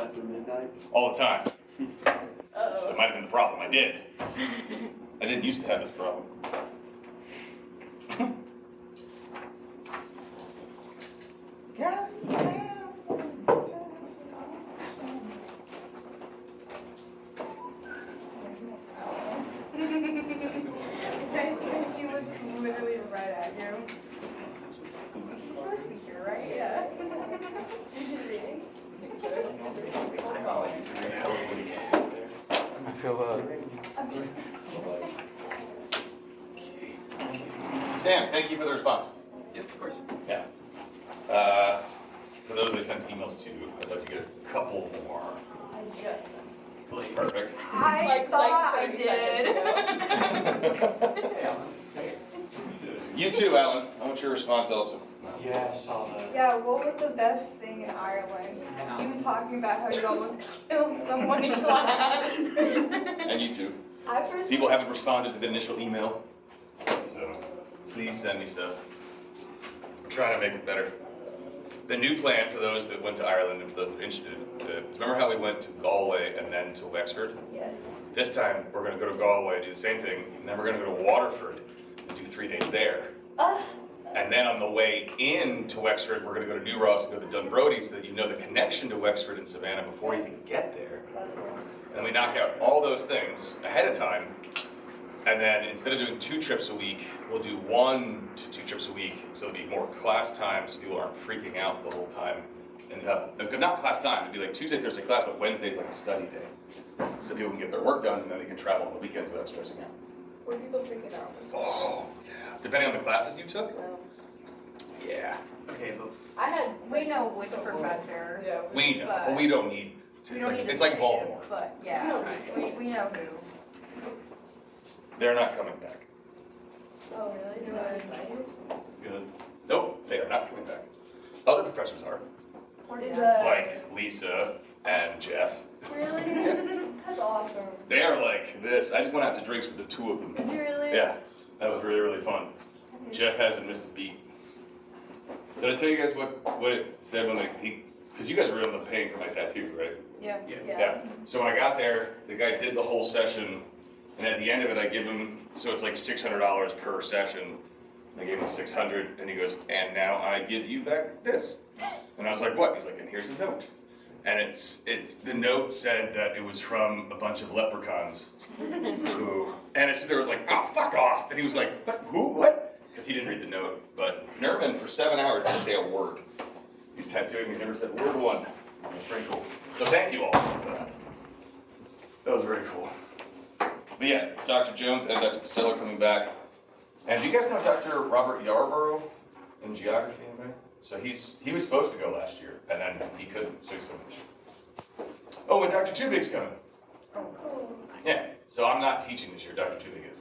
after midnight? All the time. Uh-oh. So it might have been the problem. I did. I didn't used to have this problem. He was literally right at you. He's supposed to be here, right? Yeah. Is he reading? I feel Sam, thank you for the response. Yep, of course. Yeah. For those I sent emails to, I'd like to get a couple more. I just. Perfect. I thought I 30 did. You too, Alan. I want your response also. Yeah, I saw that. Yeah, what was the best thing in Ireland? You were talking about how you almost killed someone in class. And you too. I personally. People haven't responded to the initial email, so please send me stuff. We're trying to make it better. The new plan for those that went to Ireland and for those that are interested, remember how we went to Galway and then to Wexford? Yes. This time we're going to go to Galway, do the same thing, and then we're going to go to Waterford and do 3 days there. And then on the way in to Wexford, we're going to go to New Ross and go to Dunbrody so that you know the connection to Wexford and Savannah before you even get there. That's cool. And we knock out all those things ahead of time. And then instead of doing 2 trips a week, we'll do 1 to 2 trips a week. So it'll be more class time so people aren't freaking out the whole time. And not class time, it'd be like Tuesday, Thursday class, but Wednesday's like a study day. So people can get their work done and then they can travel on the weekends without stressing out. Were people freaking out? Oh, yeah. Depending on the classes you took? No. Yeah. Okay, but I had. We know which professor. Yeah. We know, but we don't need to. We It's don't like, need it's to like say Baltimore. it, but yeah, we know who. They're not coming back. Oh really? You were invited? Good. Nope, they are not coming back. Other professors are, Is like Lisa and Jeff. really? That's awesome. They are like this. I just went out to drinks with the 2 of them. Did you really? Yeah, that was really, really fun. Jeff hasn't missed a beat. Did I tell you guys what it said when because you guys were able to pay for my tattoo, right? Yeah. Yeah. So when I got there, the guy did the whole session, and at the end of it, I give him, so it's like $600 per session. I gave him $600, and he goes, and now I give you back this. And I was like, what? He's like, and here's a note. And it's the note said that it was from a bunch of leprechauns who, and it's just, there was like, oh, fuck off. And he was like, what, who, what? Because he didn't read the note. But Nerman, for 7 hours, didn't say a word. He's tattooing, he never said word one. It was pretty cool. So thank you all for that. That was very cool. But yeah, Dr. Jones and Dr. Costello coming back. And do you guys know Dr. Robert Yarborough in geography, anybody? So he was supposed to go last year, and then he couldn't, so he's coming this year. Oh, and Dr. Tubig's coming. Oh, cool. Yeah, so I'm not teaching this year, Dr. Tubig is.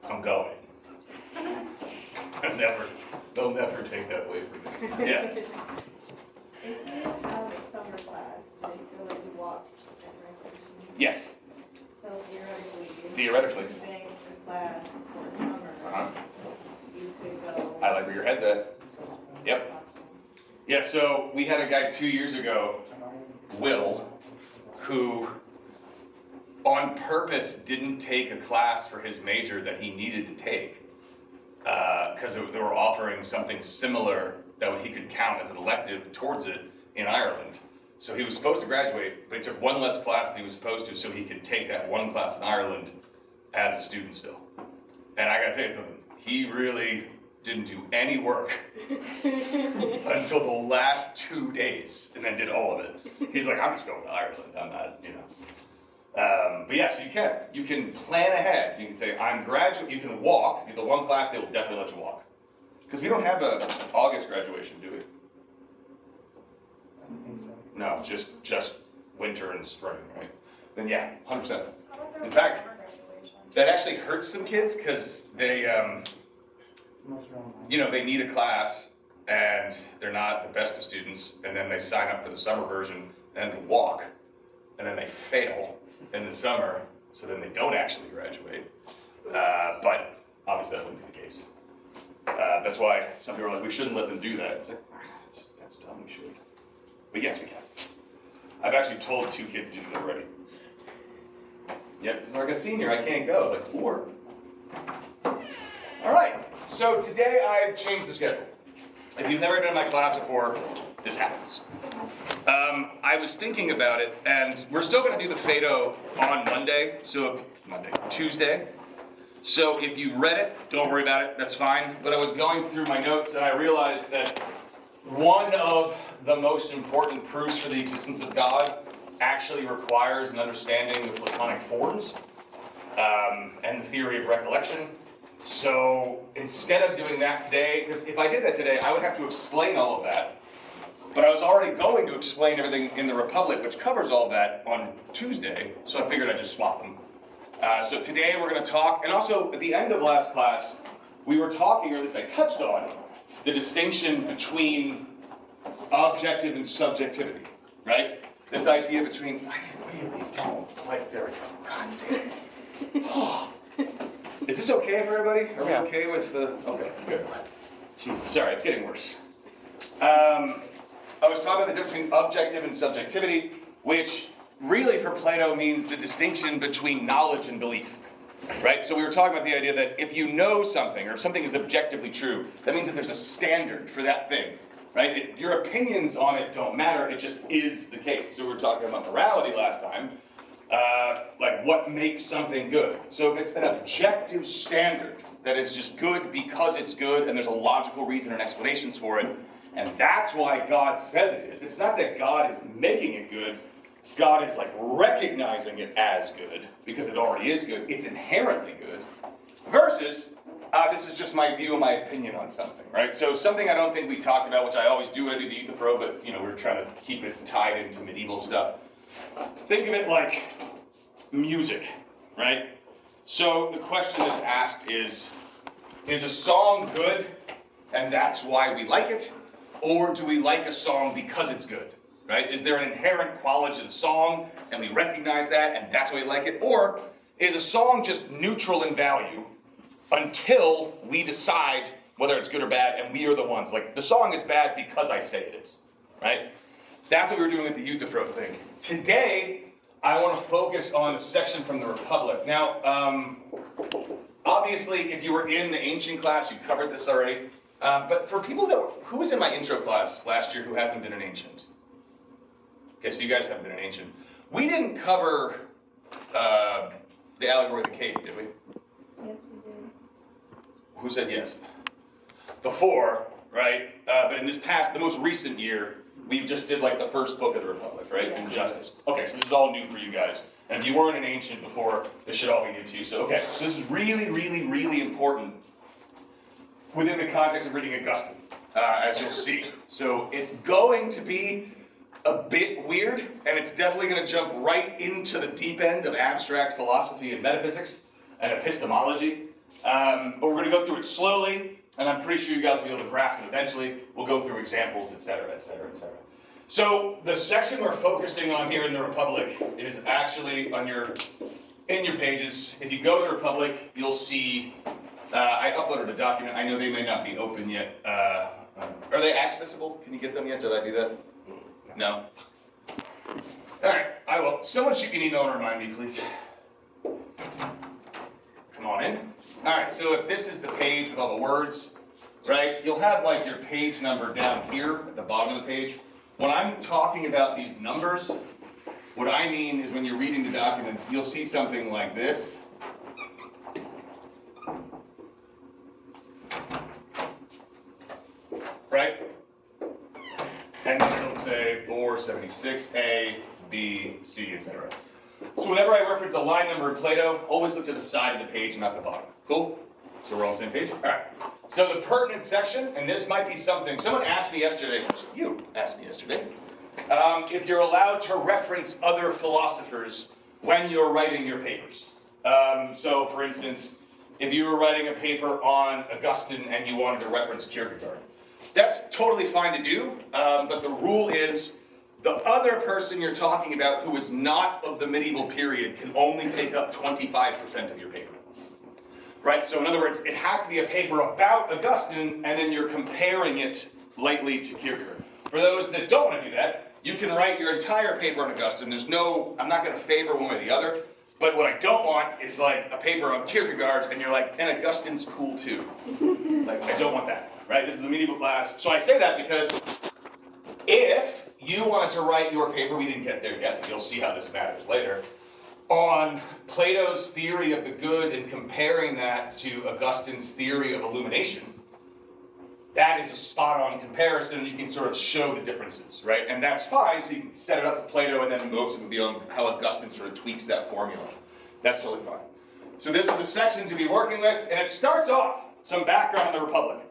I'm going. They'll never take that away from me. Yeah. If you have a summer class, do they still let you walk at recreation? Yes, So theoretically, theoretically. if you bang for class for summer, Uh-huh. you could go. I like where your head's at. Yep. Yeah, so we had a guy 2 years ago, Will, who on purpose didn't take a class for his major that he needed to take because they were offering something similar that he could count as an elective towards it in Ireland. So he was supposed to graduate, but he took 1 less class than he was supposed to so he could take that 1 class in Ireland as a student still. And I gotta tell you something, he really didn't do any work until the last 2 days and then did all of it. He's like, I'm just going to Ireland, I'm not, you know. But yeah, so you can plan ahead. You can say, I'm graduate, you can walk. The 1 class, they will definitely let you walk. Because we don't have a August graduation, do we? I don't think so. No, just winter and spring, right? Then yeah, 100%. In fact, that actually hurts some kids because they, Unless you're online. you know, they need a class and they're not the best of students, and then they sign up for the summer version and they walk, and then they fail in the summer, so then they don't actually graduate. But obviously that wouldn't be the case. That's why some people are like, we shouldn't let them do that. It's like, that's dumb, we should. But yes, we can. I've actually told 2 kids to do that already. Yep, because like a senior, I can't go. Like, or. All right, so today I've changed the schedule. If you've never been in my class before, this happens. I was thinking about it, and we're still going to do the Phaedo on Tuesday. So if you read it, don't worry about it, that's fine. But I was going through my notes, and I realized that one of the most important proofs for the existence of God actually requires an understanding of Platonic forms and the theory of recollection. So instead of doing that today, because if I did that today, I would have to explain all of that. But I was already going to explain everything in the Republic, which covers all that, on Tuesday, so I figured I'd just swap them. So today we're going to talk, and also at the end of last class, we were talking, or at least I touched on, the distinction between objective and subjectivity, right? This idea between, I really don't like, there we go, god damn. Is this okay for everybody? Are we okay with the, okay, good. Jesus, sorry, it's getting worse. I was talking about the difference between objective and subjectivity, which really for Plato means the distinction between knowledge and belief, right? So we were talking about the idea that if you know something, or if something is objectively true, that means that there's a standard for that thing, right? Your opinions on it don't matter, it just is the case. So we were talking about morality last time, like what makes something good. So if it's an objective standard, that it's just good because it's good, and there's a logical reason and explanations for it, and that's why God says it is. It's not that God is making it good, God is like recognizing it as good, because it already is good. It's inherently good. Versus, this is just my view and my opinion on something, right? So something I don't think we talked about, which I always do when I do the Youth Pro, but we're trying to keep it tied into medieval stuff. Think of it like music, right? So the question that's asked is a song good, and that's why we like it? Or do we like a song because it's good, right? Is there an inherent quality to the song, and we recognize that, and that's why we like it? Or is a song just neutral in value until we decide whether it's good or bad, and we are the ones? Like, the song is bad because I say it is, right? That's what we were doing with the Youth Pro thing. Today, I want to focus on a section from the Republic. Now, obviously, if you were in the ancient class, you covered this already. But for people who was in my intro class last year who hasn't been an ancient? Okay, so you guys haven't been an ancient. We didn't cover the allegory of the cave, did we? Yes, we did. Who said yes? Before, right? But in this past, the most recent year, we just did like the first book of the Republic, right? Yeah. Injustice. Okay, so this is all new for you guys. And if you weren't an ancient before, this should all be new to you. So, okay, so this is really, really, really important within the context of reading Augustine, as you'll see. So it's going to be a bit weird, and it's definitely going to jump right into the deep end of abstract philosophy and metaphysics and epistemology. But we're going to go through it slowly, and I'm pretty sure you guys will be able to grasp it eventually. We'll go through examples, etc., etc., etc. So the section we're focusing on here in the Republic is actually in your pages. If you go to the Republic, you'll see I uploaded a document. I know they may not be open yet. Are they accessible? Can you get them yet? Did I do that? No? All right, I will. Someone shoot me an email and remind me, please. Come on in. All right, so if this is the page with all the words, right, you'll have like your page number down here at the bottom of the page. When I'm talking about these numbers, what I mean is when you're reading the documents, you'll see something like this. Right? And then it'll say 476, A, B, C, etc. So whenever I reference a line number in Plato, always look to the side of the page, not the bottom. Cool? So we're all on the same page? All right. So the pertinent section, and this might be something, someone asked me yesterday, you asked me yesterday, if you're allowed to reference other philosophers when you're writing your papers. So for instance, if you were writing a paper on Augustine and you wanted to reference Kierkegaard, that's totally fine to do, but the rule is the other person you're talking about who is not of the medieval period can only take up 25% of your paper. Right? So in other words, it has to be a paper about Augustine, and then you're comparing it lightly to Kierkegaard. For those that don't want to do that, You can write your entire paper on Augustine. I'm not going to favor one or the other. But what I don't want is like a paper on Kierkegaard, and you're like, and Augustine's cool too. Like, I don't want that, right? This is a medieval class. So I say that because if you wanted to write your paper, we didn't get there yet, you'll see how this matters later, on Plato's theory of the good and comparing that to Augustine's theory of illumination, that is a spot-on comparison. You can sort of show the differences, right? And that's fine, so you can set it up with Plato, and then most of it will be on how Augustine sort of tweaks that formula. That's totally fine. So these are the sections you'll be working with, and it starts off, some background on the Republic.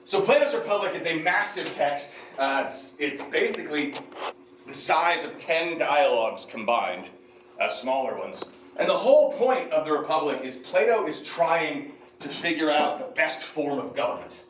So Plato's Republic is a massive text. It's basically the size of 10 dialogues combined, smaller ones. And the whole point of the Republic is Plato is trying to figure out the best form of government.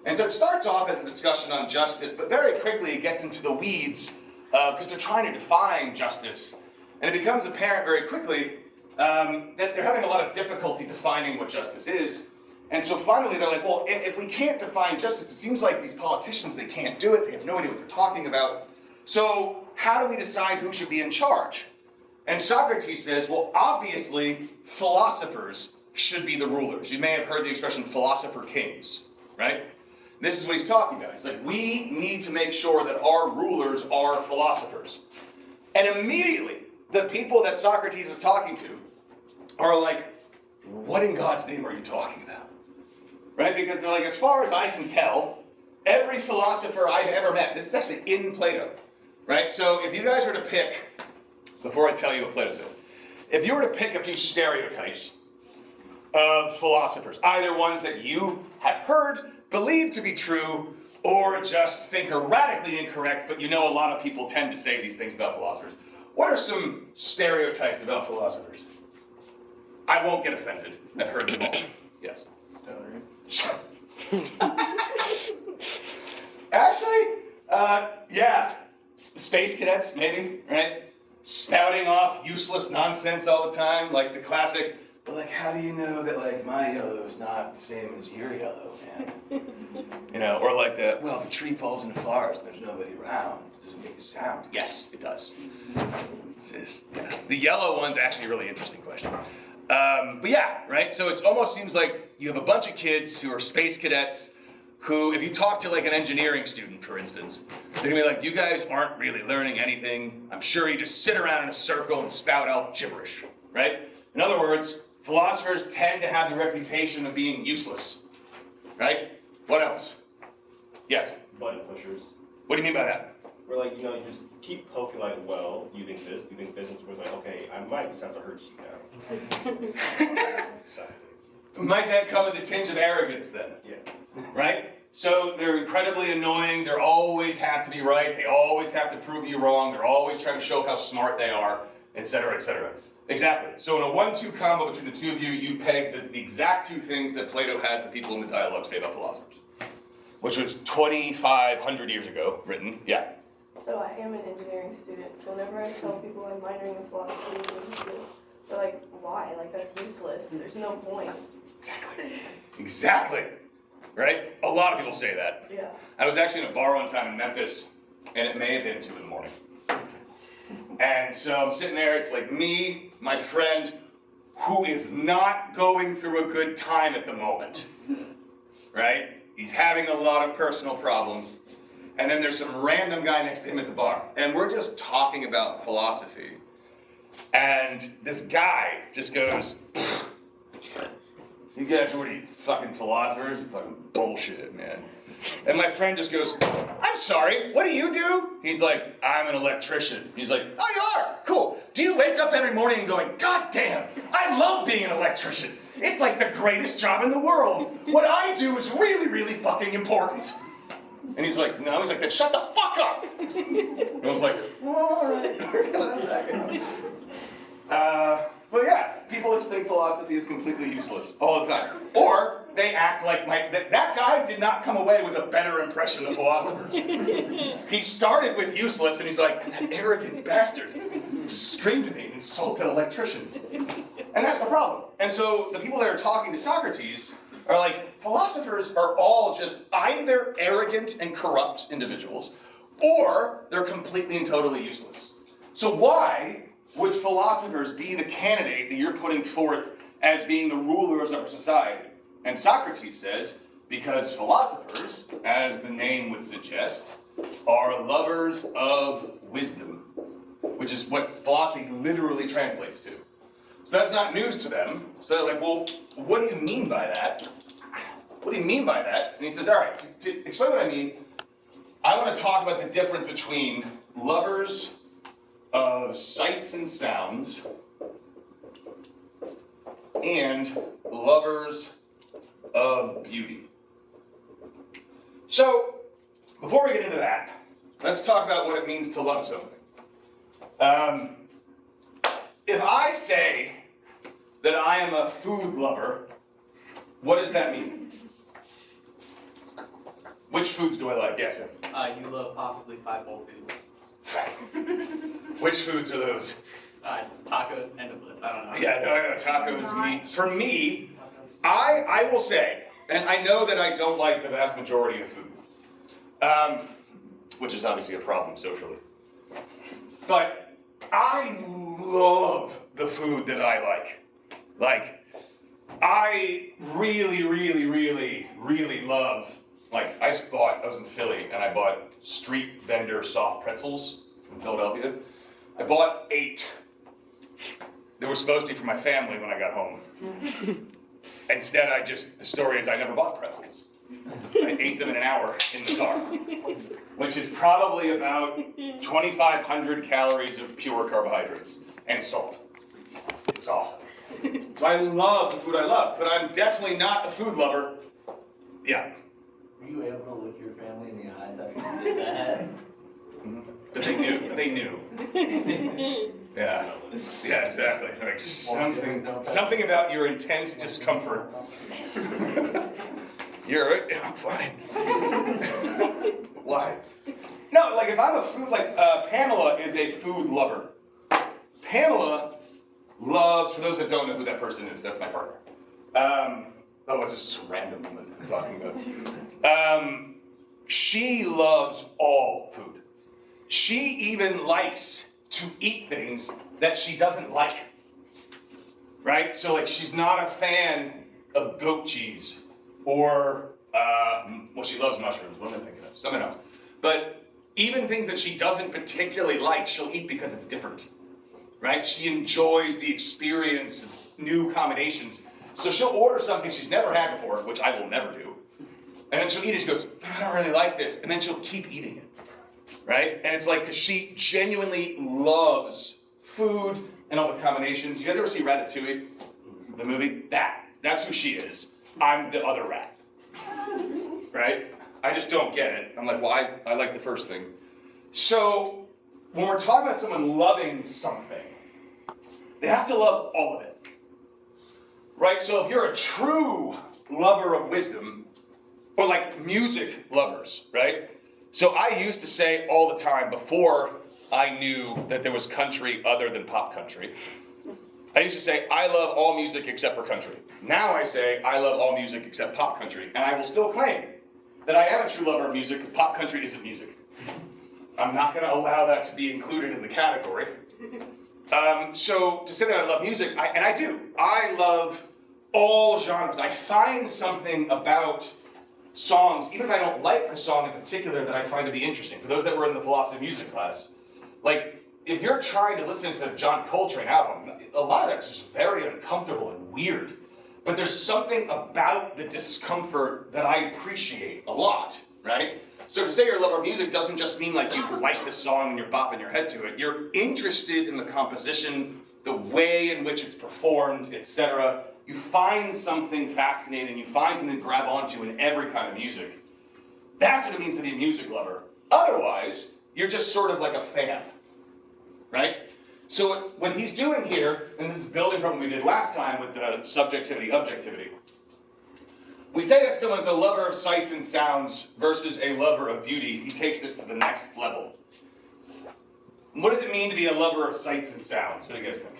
And so it starts off as a discussion on justice, but very quickly it gets into the weeds because they're trying to define justice. And it becomes apparent very quickly that they're having a lot of difficulty defining what justice is. And so finally they're like, well, if we can't define justice, it seems like these politicians, they can't do it. They have no idea what they're talking about. So how do we decide who should be in charge? And Socrates says, well, obviously, philosophers should be the rulers. You may have heard the expression philosopher kings, right? This is what he's talking about. He's like, we need to make sure that our rulers are philosophers. And immediately, the people that Socrates is talking to are like, what in God's name are you talking about? Right? Because they're like, as far as I can tell, every philosopher I've ever met, this is actually in Plato, right? So if you guys were to pick, before I tell you what Plato says, if you were to pick a few stereotypes of philosophers, either ones that you have heard, believe to be true, or just think are radically incorrect, but you know a lot of people tend to say these things about philosophers. What are some stereotypes about philosophers? I won't get offended. I've heard them all. Yes. Stoners. Actually, yeah. Space cadets, maybe, right? Spouting off useless nonsense all the time, like the classic, but like, how do you know that like my yellow is not the same as your yellow, man? You know, or like well, if a tree falls in the forest and there's nobody around, it doesn't make a sound. Yes, it does. Yeah. The yellow one's actually a really interesting question. But yeah, right? So it almost seems like you have a bunch of kids who are space cadets who, if you talk to like an engineering student, for instance, they're gonna be like, you guys aren't really learning anything. I'm sure you just sit around in a circle and spout out gibberish, right? In other words, philosophers tend to have the reputation of being useless, right? What else? Yes? Button pushers. What do you mean by that? Where like, you know, you just keep poking like, well, you think this, and was like, okay, I might just have to hurt you now. So. Might that come with a tinge of arrogance then? Yeah. Right? So they're incredibly annoying, they always have to be right, they always have to prove you wrong, they're always trying to show how smart they are, etc., etc. Exactly. So in a 1-2 combo between the two of you, you peg the exact two things that Plato has the people in the dialogue say about philosophers. Which was 2,500 years ago written. Yeah. So I am an engineering student, so whenever I tell people I'm minoring in philosophy, they're like, why? Like, that's useless. There's no point. Exactly. Right? A lot of people say that. Yeah. I was actually in a bar one time in Memphis, and it may have been 2 in the morning. And so I'm sitting there, it's like me, my friend, who is not going through a good time at the moment. Right? He's having a lot of personal problems. And then there's some random guy next to him at the bar. And we're just talking about philosophy. And this guy just goes, you guys are already fucking philosophers? Fucking bullshit, man. And my friend just goes, I'm sorry, what do you do? He's like, I'm an electrician. He's like, oh, you are? Cool. Do you wake up every morning and going, God damn, I love being an electrician. It's like the greatest job in the world. What I do is really, really fucking important. And he's like, no. He's like, then shut the fuck up. And I was like, all right. But yeah, people just think philosophy is completely useless all the time. Or they act like that guy did not come away with a better impression of philosophers. He started with useless, and he's like, and that arrogant bastard just screamed at me and insulted electricians. And that's the problem. And so the people that are talking to Socrates are like, philosophers are all just either arrogant and corrupt individuals, or they're completely and totally useless. So why would philosophers be the candidate that you're putting forth as being the rulers of our society? And Socrates says, because philosophers, as the name would suggest, are lovers of wisdom, which is what philosophy literally translates to. So that's not news to them. So they're like, well, what do you mean by that? What do you mean by that? And he says, all right, to explain what I mean, I want to talk about the difference between lovers of sights and sounds and lovers of beauty. So, before we get into that, let's talk about what it means to love something. If I say that I am a food lover, what does that mean? Which foods do I like? Yes, Em. You love possibly 5 whole foods. Which foods are those? Tacos, end of list. I don't know. Yeah, no, I know. Tacos, meat. For me, I will say, and I know that I don't like the vast majority of food, which is obviously a problem socially. But I love the food that I like. Like, I really, really, really, really love, like, I was in Philly and I bought street vendor soft pretzels from Philadelphia. I bought 8. They were supposed to be for my family when I got home. Instead, the story is I never bought pretzels. I ate them in an hour in the car, which is probably about 2,500 calories of pure carbohydrates and salt. It was awesome. So I love the food I love, but I'm definitely not a food lover. Yeah. Were you able to look your family in the eyes after you did that? Mm-hmm. But they knew. Yeah. Yeah, exactly. Like something about your intense discomfort. You're right. Yeah, I'm fine. Why? No, like if I'm a food, like Pamela is a food lover. Pamela loves, for those that don't know who that person is, that's my partner. It's just a random woman I'm talking about. She loves all food. She even likes to eat things that she doesn't like. Right? So like she's not a fan of goat cheese or, she loves mushrooms. What am I thinking of? Something else. But even things that she doesn't particularly like, she'll eat because it's different. Right? She enjoys the experience of new combinations. So she'll order something she's never had before, which I will never do. And then she'll eat it, she goes, I don't really like this. And then she'll keep eating it. Right? And it's like, because she genuinely loves food and all the combinations. You guys ever see Ratatouille, the movie? That's who she is. I'm the other rat. Right? I just don't get it. I'm like, well, I like the first thing. So, when we're talking about someone loving something, they have to love all of it. Right? So if you're a true lover of wisdom, or like music lovers, right? So I used to say all the time before I knew that there was country other than pop country, I used to say, I love all music except for country. Now I say, I love all music except pop country. And I will still claim that I am a true lover of music because pop country isn't music. I'm not going to allow that to be included in the category. So to say that I love music, and I do. I love all genres. I find something about songs, even if I don't like a song in particular, that I find to be interesting. For those that were in the philosophy of music class, like if you're trying to listen to a John Coltrane album, a lot of that's just very uncomfortable and weird. But there's something about the discomfort that I appreciate a lot, right? So to say you're a lover of music doesn't just mean like you like the song and you're bopping your head to it. You're interested in the composition, the way in which it's performed, etc. You find something fascinating, you find something to grab onto in every kind of music. That's what it means to be a music lover. Otherwise, you're just sort of like a fan, right? So what he's doing here, and this is building from what we did last time with the subjectivity, objectivity. We say that someone's a lover of sights and sounds versus a lover of beauty. He takes this to the next level. What does it mean to be a lover of sights and sounds? What do you guys think?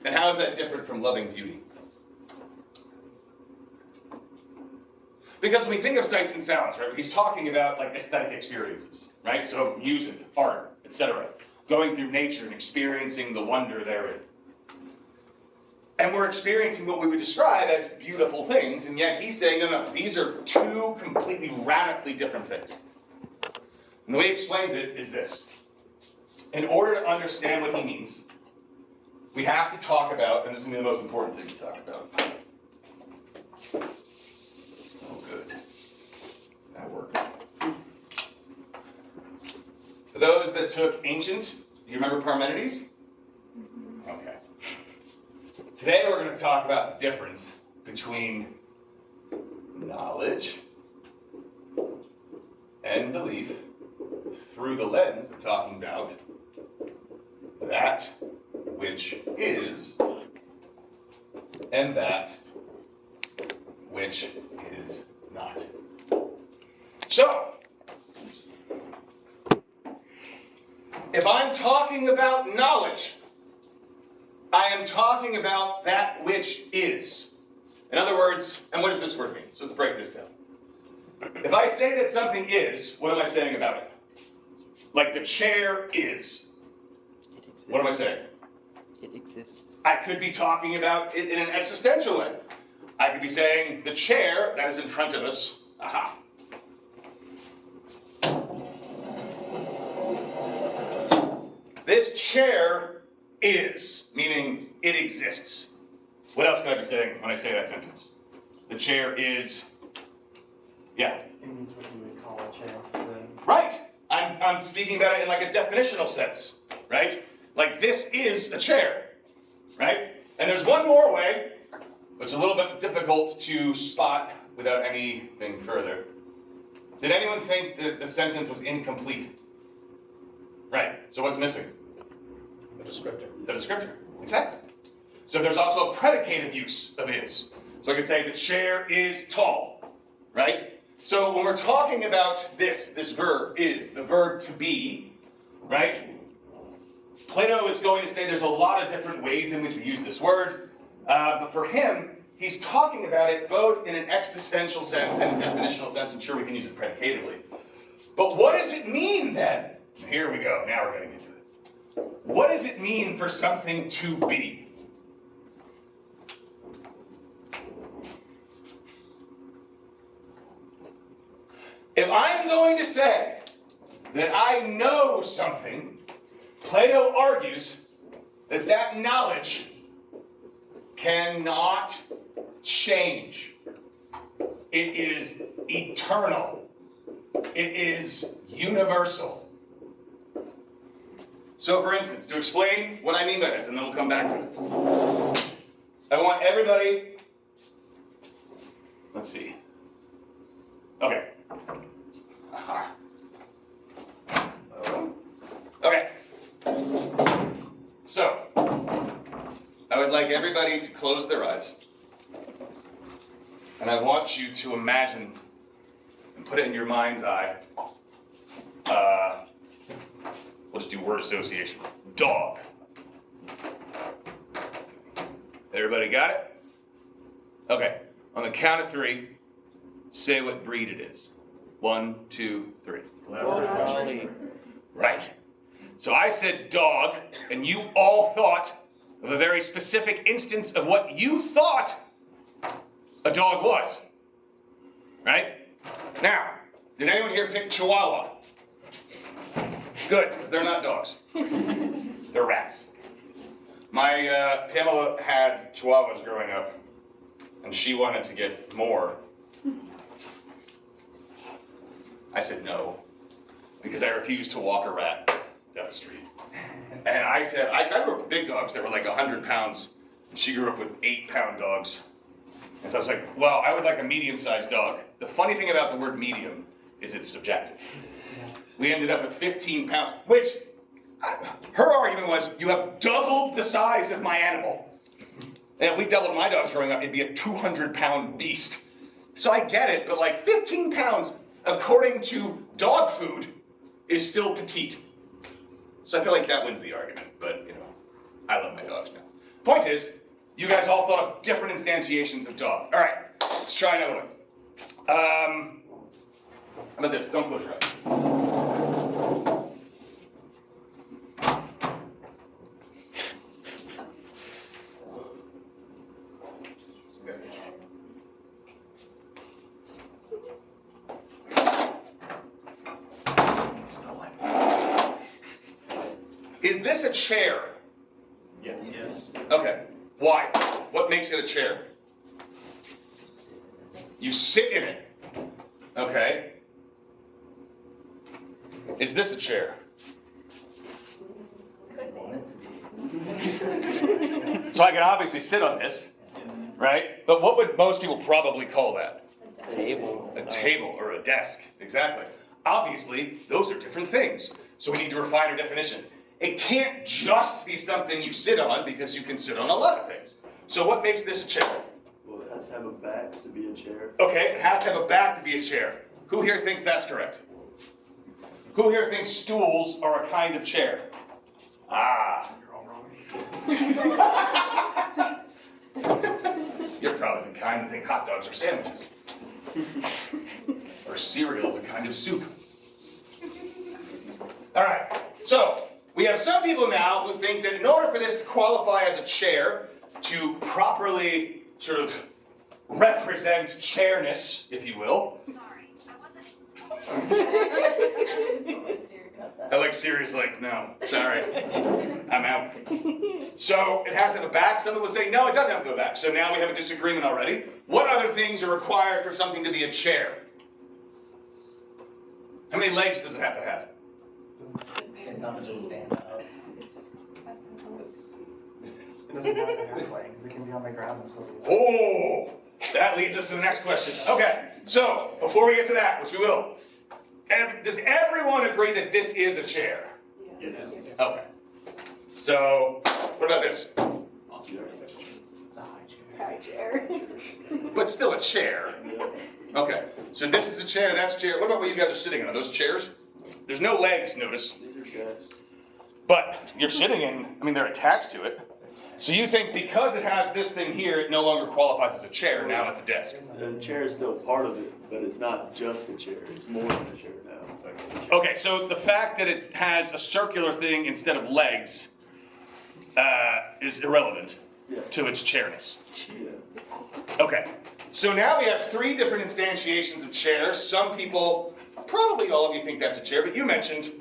And how is that different from loving beauty? Because when we think of sights and sounds, right, he's talking about like aesthetic experiences, right? So music, art, etc. Going through nature and experiencing the wonder therein. And we're experiencing what we would describe as beautiful things, and yet he's saying, no, these are two completely radically different things. And the way he explains it is this. In order to understand what he means, we have to talk about, and this is going to be the most important thing to talk about. Oh, good. That worked. For those that took ancient, do you remember Parmenides? Okay. Today we're going to talk about the difference between knowledge and belief through the lens of talking about that which is and that which is not. So, if I'm talking about knowledge, I am talking about that which is. In other words, and what does this word mean? So let's break this down. If I say that something is, what am I saying about it? Like the chair is. What am I saying? It exists. I could be talking about it in an existential way. I could be saying the chair that is in front of us, aha. This chair is, meaning it exists. What else could I be saying when I say that sentence? The chair is, yeah. It means what you would call a chair. Then. Right. I'm speaking about it in like a definitional sense, right? Like this is a chair, right? And there's one more way, which is a little bit difficult to spot without anything further. Did anyone think that the sentence was incomplete? Right. So what's missing? The descriptor. The descriptor. Exactly. So there's also a predicative use of is. So I could say the chair is tall, right? So when we're talking about this verb is, the verb to be, right? Plato is going to say there's a lot of different ways in which we use this word, but for him, he's talking about it both in an existential sense and a definitional sense, and sure we can use it predicatively. But what does it mean then? Here we go, now we're getting into it. What does it mean for something to be? If I'm going to say that I know something, Plato argues that that knowledge cannot change. It is eternal. It is universal. So for instance, to explain what I mean by this, and then we'll come back to it. I want everybody, let's see. Okay. Aha. Okay. So, I would like everybody to close their eyes. And I want you to imagine and put it in your mind's eye. We'll just do word association. Dog. Everybody got it? Okay. On the count of 3, say what breed it is. 1, 2, 3. Right. So I said dog, and you all thought of a very specific instance of what you thought a dog was. Right? Now, did anyone here pick Chihuahua? Good, because they're not dogs. They're rats. My Pamela had Chihuahuas growing up, and she wanted to get more. I said no, because I refused to walk a rat down the street. And I said, I grew up with big dogs that were like 100 pounds, and she grew up with 8-pound dogs. And so I was like, well, I would like a medium-sized dog. The funny thing about the word medium is it's subjective. We ended up with 15 pounds, which her argument was, you have doubled the size of my animal. And if we doubled my dogs growing up, it'd be a 200-pound beast. So I get it, but like 15 pounds, according to dog food, is still petite. So I feel like that wins the argument, but you know, I love my dogs now. Point is, you guys all thought of different instantiations of dog. All right, let's try another one. How about this? Don't close your eyes. Is this a chair? Yes. Yes. Okay. Why? What makes it a chair? You sit in it. Okay. Is this a chair? Could be. Want it to be. So I can obviously sit on this, right? But what would most people probably call that? Table. A table or a desk. Exactly. Obviously, those are different things. So we need to refine our definition. It can't just be something you sit on because you can sit on a lot of things. So what makes this a chair? Well, it has to have a back to be a chair. Okay, it has to have a back to be a chair. Who here thinks that's correct? Who here thinks stools are a kind of chair? Ah. You're all wrong. You're probably the kind that think hot dogs are sandwiches. Or cereal is a kind of soup. All right, so we have some people now who think that in order for this to qualify as a chair, to properly sort of represent chairness, if you will. Sorry, I wasn't. I like Siri's like, no, sorry, I'm out. So it has to have a back. Some people say, no, it doesn't have to have a back. So now we have a disagreement already. What other things are required for something to be a chair? How many legs does it have to have? And not just stand out. It doesn't have to have legs, it can be on the ground as well. Oh, that leads us to the next question. Okay, so before we get to that, which we will, does everyone agree that this is a chair? Yes. Okay. So, what about this? Also, It's a high chair. High chair. But still a chair. Okay, so this is a chair, that's a chair. What about what you guys are sitting on? Are those chairs? There's no legs, notice. These are desks. But you're sitting in, I mean, they're attached to it. So you think because it has this thing here, it no longer qualifies as a chair, now it's a desk. The chair is still part of it, but it's not just a chair, it's more than a chair now. Okay, so the fact that it has a circular thing instead of legs is irrelevant Yeah. to its chairness. Yeah. Okay, so now we have three different instantiations of chairs. Some people, probably all of you think that's a chair, but you mentioned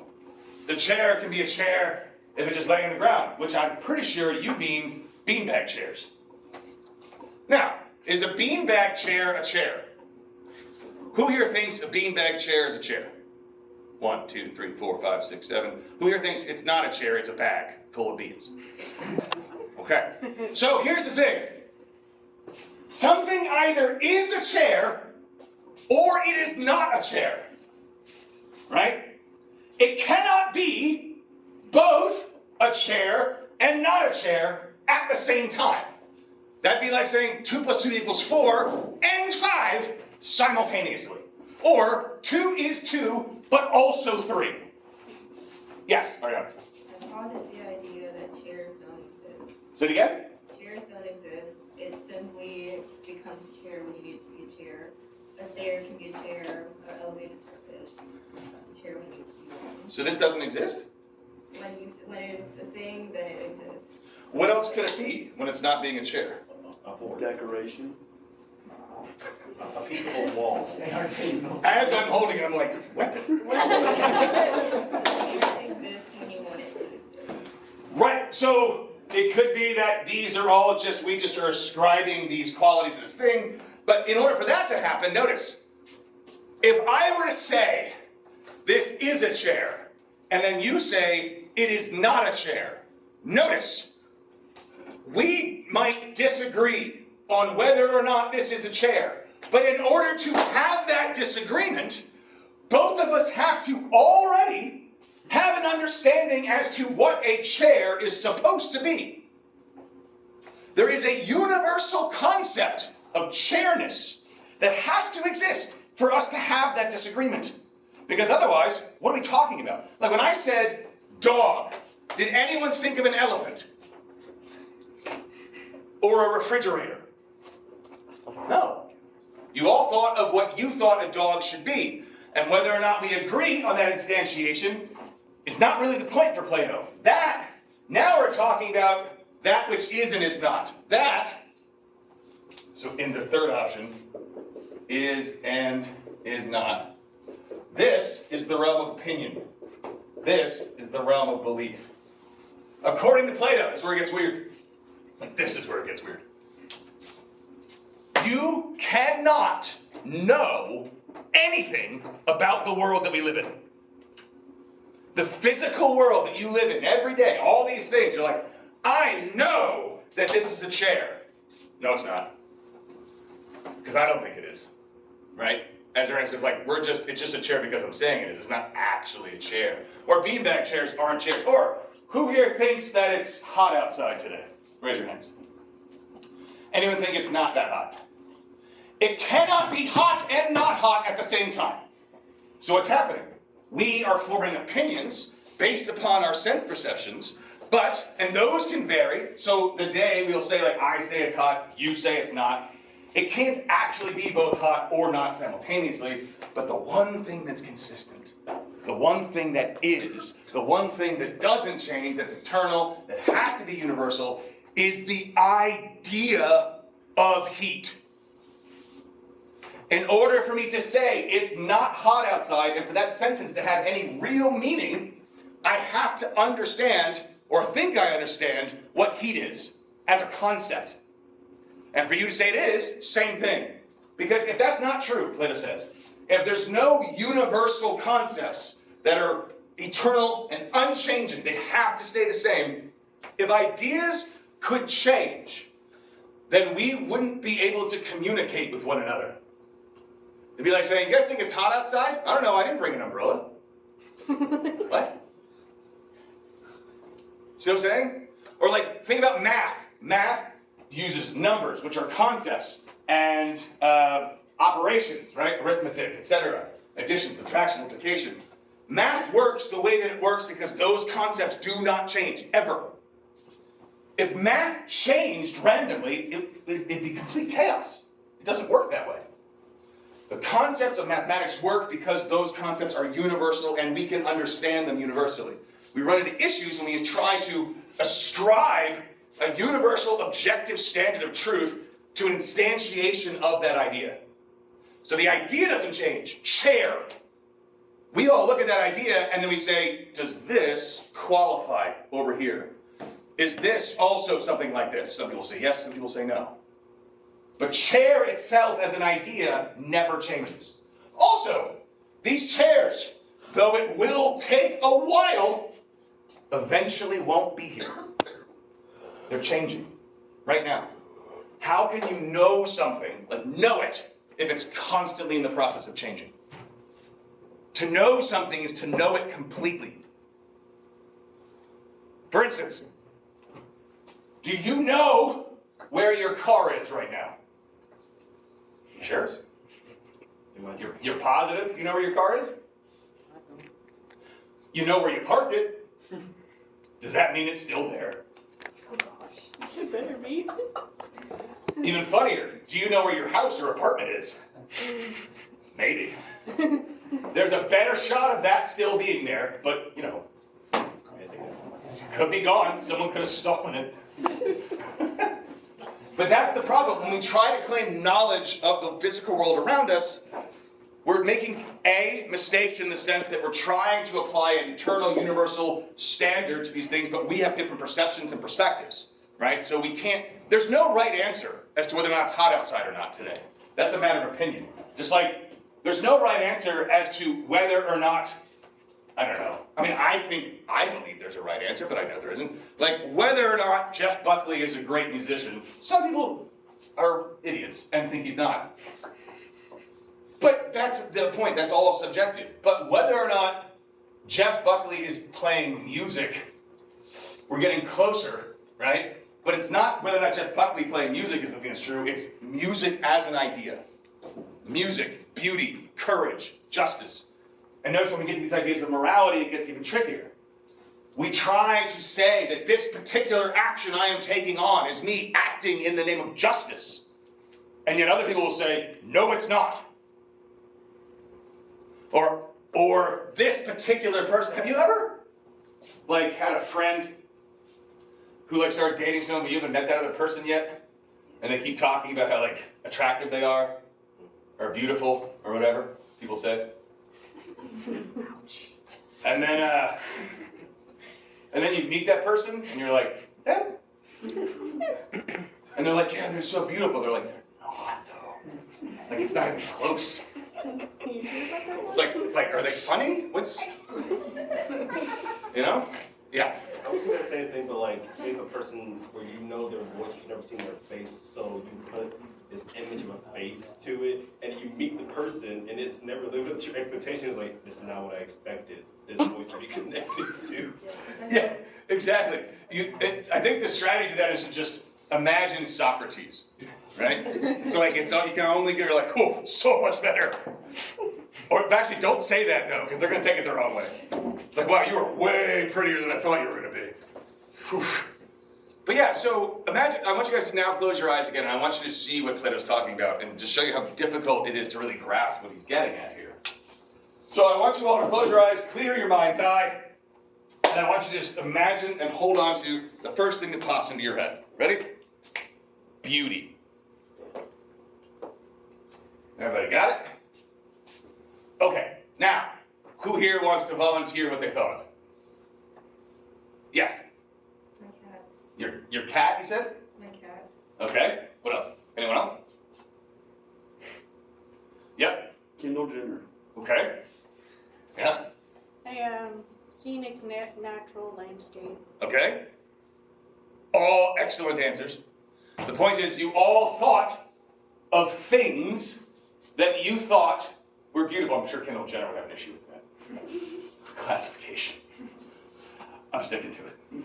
the chair can be a chair if it's just laying on the ground, which I'm pretty sure you mean beanbag chairs. Now, is a beanbag chair a chair? Who here thinks a beanbag chair is a chair? 1, 2, 3, 4, 5, 6, 7. Who here thinks it's not a chair, it's a bag full of beans? Okay, so here's the thing. Something either is a chair or it is not a chair, right? It cannot be both a chair and not a chair at the same time. That'd be like saying 2 + 2 = 4 and 5 simultaneously. Or 2 is 2, but also 3. Yes, Ariana. I posit the idea that chairs don't exist. Say it again? Chairs don't exist. It simply becomes a chair when you need it to be a chair. A stair can be a chair, an elevated surface. That's a chair when it needs to be one. So this doesn't exist? When it's a thing, then it exists. What else could it be when it's not being a chair? A fork. Decoration. A piece of a wall. As I'm holding it, I'm like, weapon. It exists when you want it to exist. Right, so it could be that these are all just, we just are ascribing these qualities to this thing. But in order for that to happen, notice, if I were to say, this is a chair, and then you say, it is not a chair, notice, we might disagree on whether or not this is a chair. But in order to have that disagreement, both of us have to already have an understanding as to what a chair is supposed to be. There is a universal concept of chairness that has to exist for us to have that disagreement. Because otherwise, what are we talking about? Like when I said dog, did anyone think of an elephant? Or a refrigerator? No. You all thought of what you thought a dog should be. And whether or not we agree on that instantiation is not really the point for Plato. Now we're talking about that which is and is not. So in the third option, is and is not. This is the realm of opinion. This is the realm of belief. According to Plato, this is where it gets weird. This is where it gets weird. You cannot know anything about the world that we live in. The physical world that you live in every day, all these things, you're like, I know that this is a chair. No, it's not. Because I don't think it is. Right? As Aaron says, like, it's just a chair because I'm saying it is. It's not actually a chair. Or beanbag chairs aren't chairs. Or who here thinks that it's hot outside today? Raise your hands. Anyone think it's not that hot? It cannot be hot and not hot at the same time. So what's happening? We are forming opinions based upon our sense perceptions, and those can vary. So the day we'll say, like, I say it's hot, you say it's not. It can't actually be both hot or not simultaneously, but the one thing that's consistent, the one thing that is, the one thing that doesn't change, that's eternal, that has to be universal, is the idea of heat. In order for me to say it's not hot outside, and for that sentence to have any real meaning, I have to understand, or think I understand, what heat is as a concept. And for you to say it is, same thing. Because if that's not true, Plato says, if there's no universal concepts that are eternal and unchanging, they have to stay the same. If ideas could change, then we wouldn't be able to communicate with one another. It'd be like saying, you guys think it's hot outside? I don't know, I didn't bring an umbrella. What? See what I'm saying? Or like, think about math. Math uses numbers, which are concepts, and operations, right? Arithmetic, etc. Addition, subtraction, multiplication. Math works the way that it works because those concepts do not change, ever. If math changed randomly, it'd be complete chaos. It doesn't work that way. The concepts of mathematics work because those concepts are universal and we can understand them universally. We run into issues when we try to ascribe a universal objective standard of truth to an instantiation of that idea. So the idea doesn't change. Chair. We all look at that idea and then we say, does this qualify over here? Is this also something like this? Some people say yes, some people say no. But chair itself as an idea never changes. Also, these chairs, though it will take a while, eventually won't be here. They're changing right now. How can you know something, like know it, if it's constantly in the process of changing? To know something is to know it completely. For instance, do you know where your car is right now? Sure. You're positive you know where your car is? You know where you parked it. Does that mean it's still there? Oh gosh. It better be. Even funnier, do you know where your house or apartment is? Maybe. There's a better shot of that still being there, but you know, could be gone. Someone could have stolen it. But that's the problem. When we try to claim knowledge of the physical world around us, we're making mistakes in the sense that we're trying to apply an eternal, universal standard to these things, but we have different perceptions and perspectives, right? So we can't, there's no right answer as to whether or not it's hot outside or not today. That's a matter of opinion. Just like there's no right answer as to whether or not, I don't know. I mean, I believe there's a right answer, but I know there isn't. Like whether or not Jeff Buckley is a great musician, some people are idiots and think he's not. But that's the point, that's all subjective. But whether or not Jeff Buckley is playing music, we're getting closer, right? But it's not whether or not Jeff Buckley playing music is the thing that's true, it's music as an idea. Music, beauty, courage, justice. And notice when we get to these ideas of morality, it gets even trickier. We try to say that this particular action I am taking on is me acting in the name of justice. And yet other people will say, no, it's not. Or this particular person. Have you ever, like, had a friend who, like, started dating someone, but you haven't met that other person yet? And they keep talking about how, like, attractive they are, or beautiful, or whatever people say. And then you meet that person, and you're like, them? And they're like, yeah, they're so beautiful. They're like, they're not, though. Like, it's not even close. It's like, are they funny? What's, you know? Yeah. I was saying that same thing, but like, say it's a person where you know their voice, but you've never seen their face, so you put this image of a face to it, and you meet the person, and it's never lived up to your expectations. Like, this is not what I expected this voice to be connected to. Yeah, exactly. I think the strategy to that is to just imagine Socrates, right? So like, it's all you can only get. You're like, oh, so much better. Or actually, don't say that though, because they're gonna take it the wrong way. It's like, wow, you were way prettier than I thought you were gonna be. Whew. But yeah, so imagine, I want you guys to now close your eyes again, and I want you to see what Plato's talking about, and just show you how difficult it is to really grasp what he's getting at here. So I want you all to close your eyes, clear your mind's eye, and I want you to just imagine and hold on to the first thing that pops into your head. Ready? Beauty. Everybody got it? Okay, now, who here wants to volunteer what they thought of? Yes? My cats. Your cat, you said? My cats. Okay, what else? Anyone else? Yep, Kendall Jenner. okay. Yeah, A scenic natural landscape. okay. All excellent answers. The point is, you all thought of things that you thought were beautiful. I'm sure Kendall Jenner would have an issue with that. Classification. I'm sticking to it.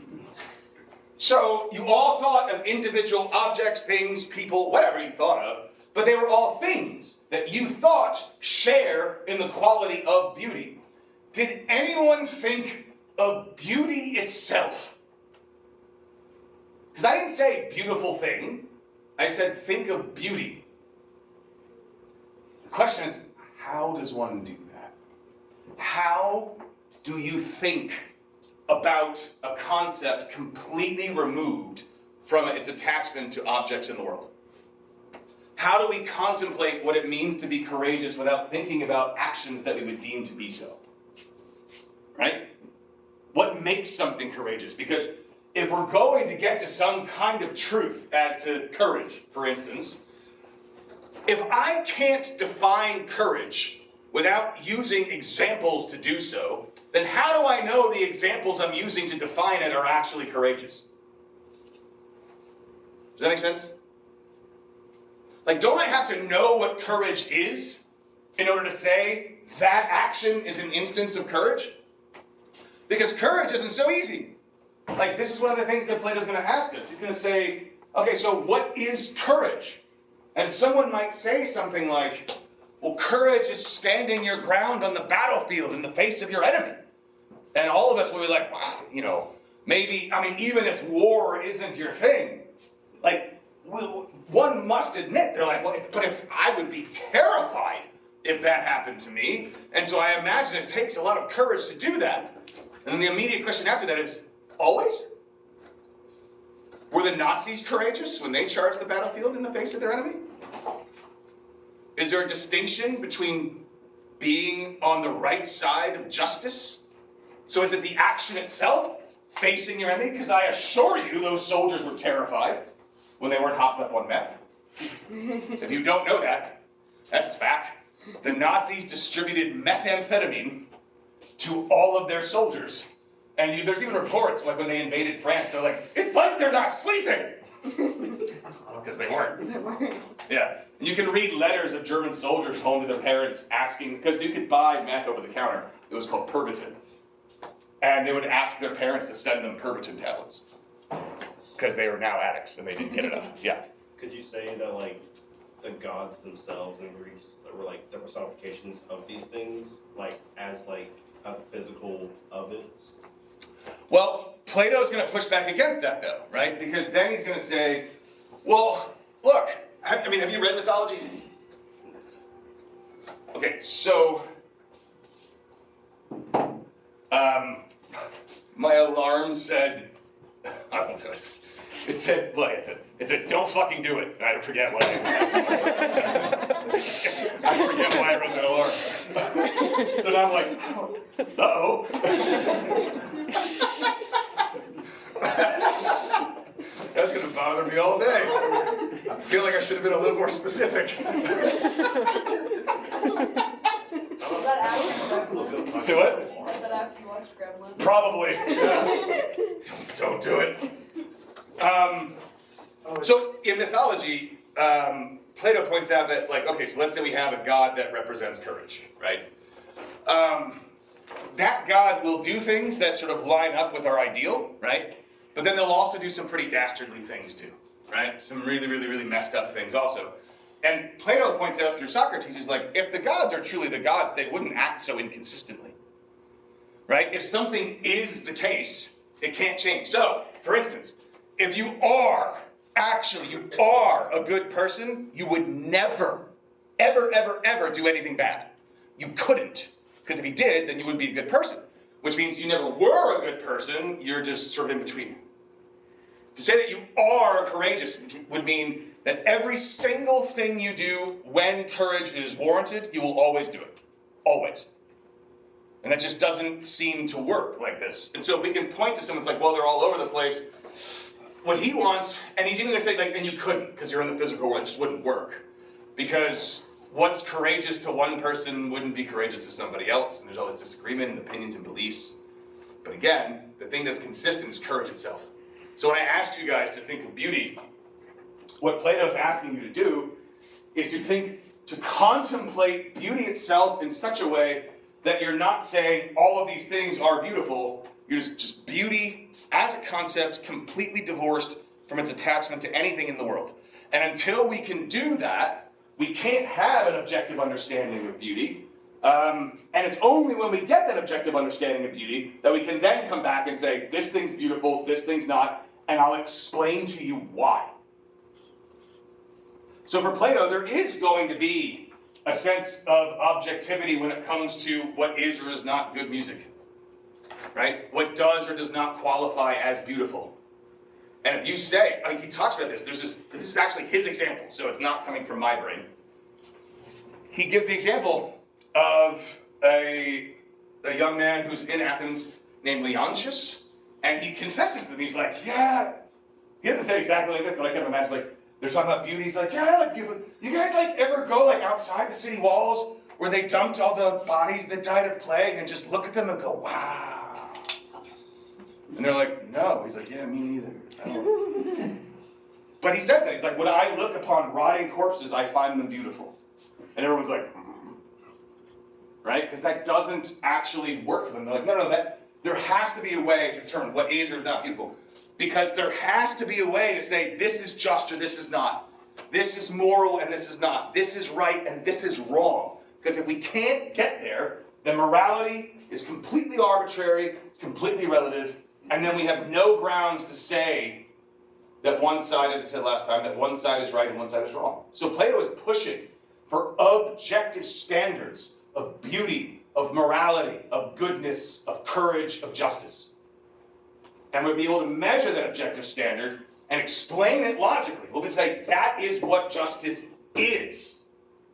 So, you all thought of individual objects, things, people, whatever you thought of, but they were all things that you thought share in the quality of beauty. Did anyone think of beauty itself? Because I didn't say beautiful thing, I said think of beauty. The question is, how does one do that? How do you think about a concept completely removed from its attachment to objects in the world? How do we contemplate what it means to be courageous without thinking about actions that we would deem to be so? Right? What makes something courageous? Because if we're going to get to some kind of truth as to courage, for instance, if I can't define courage without using examples to do so, then how do I know the examples I'm using to define it are actually courageous? Does that make sense? Like, don't I have to know what courage is in order to say that action is an instance of courage? Because courage isn't so easy. Like, this is one of the things that Plato's going to ask us. He's going to say, okay, so what is courage? And someone might say something like, well, courage is standing your ground on the battlefield in the face of your enemy. And all of us will be like, wow, you know, maybe, I mean, even if war isn't your thing, like, one must admit, they're like, well, but I would be terrified if that happened to me. And so I imagine it takes a lot of courage to do that. And then the immediate question after that is, always? Were the Nazis courageous when they charged the battlefield in the face of their enemy? Is there a distinction between being on the right side of justice? So is it the action itself, facing your enemy? Because I assure you those soldiers were terrified when they weren't hopped up on meth. If you don't know that, that's a fact. The Nazis distributed methamphetamine to all of their soldiers. And there's even reports, like when they invaded France, they're like, it's like they're not sleeping! Because they weren't. Yeah. And you can read letters of German soldiers home to their parents asking, because you could buy meth over the counter. It was called Pervitin. And they would ask their parents to send them Pervitin tablets. Because they were now addicts and they didn't get enough. Yeah. Could you say that like the gods themselves in Greece were like the personifications of these things, like as like a physical of it? Well, Plato's going to push back against that though, right? Because then he's going to say, well, look, have you read mythology? Okay, so, my alarm said, I won't do this. It said, don't fucking do it. I forget why. I forget why I wrote that alarm. So now I'm like, uh-oh. That's gonna bother me all day. I feel like I should have been a little more specific. Was that after Gremlins? So what? You said that after you watched Gremlins? Probably. Yeah. Don't do it. So in mythology, Plato points out that, like, okay, so let's say we have a god that represents courage, right? That god will do things that sort of line up with our ideal, right? But then they'll also do some pretty dastardly things too, right? Some really, really, really messed up things also. And Plato points out through Socrates, he's like, if the gods are truly the gods, they wouldn't act so inconsistently, right? If something is the case, it can't change. So, for instance, if you are a good person, you would never, ever, ever, ever do anything bad. You couldn't, because if you did, then you would be a good person, which means you never were a good person, you're just sort of in between. To say that you are courageous would mean that every single thing you do when courage is warranted, you will always do it. Always. And that just doesn't seem to work like this. And so if we can point to someone, it's like, well, they're all over the place. What he wants, and he's even gonna say, like, and you couldn't, because you're in the physical world, it just wouldn't work. Because what's courageous to one person wouldn't be courageous to somebody else, and there's always disagreement and opinions and beliefs. But again, the thing that's consistent is courage itself. So when I asked you guys to think of beauty, what Plato's asking you to do is to contemplate beauty itself in such a way that you're not saying all of these things are beautiful, you're just beauty as a concept completely divorced from its attachment to anything in the world. And until we can do that, we can't have an objective understanding of beauty. And it's only when we get that objective understanding of beauty that we can then come back and say, this thing's beautiful, this thing's not, and I'll explain to you why. So for Plato, there is going to be a sense of objectivity when it comes to what is or is not good music, right? What does or does not qualify as beautiful. And if you say, he talks about this, this is actually his example, so it's not coming from my brain. He gives the example of a young man who's in Athens named Leontius, and he confesses to them, he's like, yeah, he doesn't say exactly like this, but I can imagine, like, they're talking about beauty, he's like, yeah, I like beautiful. You guys, like, ever go, like, outside the city walls where they dumped all the bodies that died of plague and just look at them and go, wow. And they're like, no. He's like, yeah, me neither. I don't. But he says that, he's like, when I look upon rotting corpses, I find them beautiful. And everyone's like, right? Because that doesn't actually work for them. They're like, no, there has to be a way to determine what is or is not beautiful. Because there has to be a way to say, this is just or this is not. This is moral and this is not. This is right and this is wrong. Because if we can't get there, then morality is completely arbitrary, it's completely relative, and then we have no grounds to say that one side, as I said last time, that one side is right and one side is wrong. So Plato is pushing for objective standards of beauty, of morality, of goodness, of courage, of justice. And we'll be able to measure that objective standard and explain it logically. We'll just say, that is what justice is.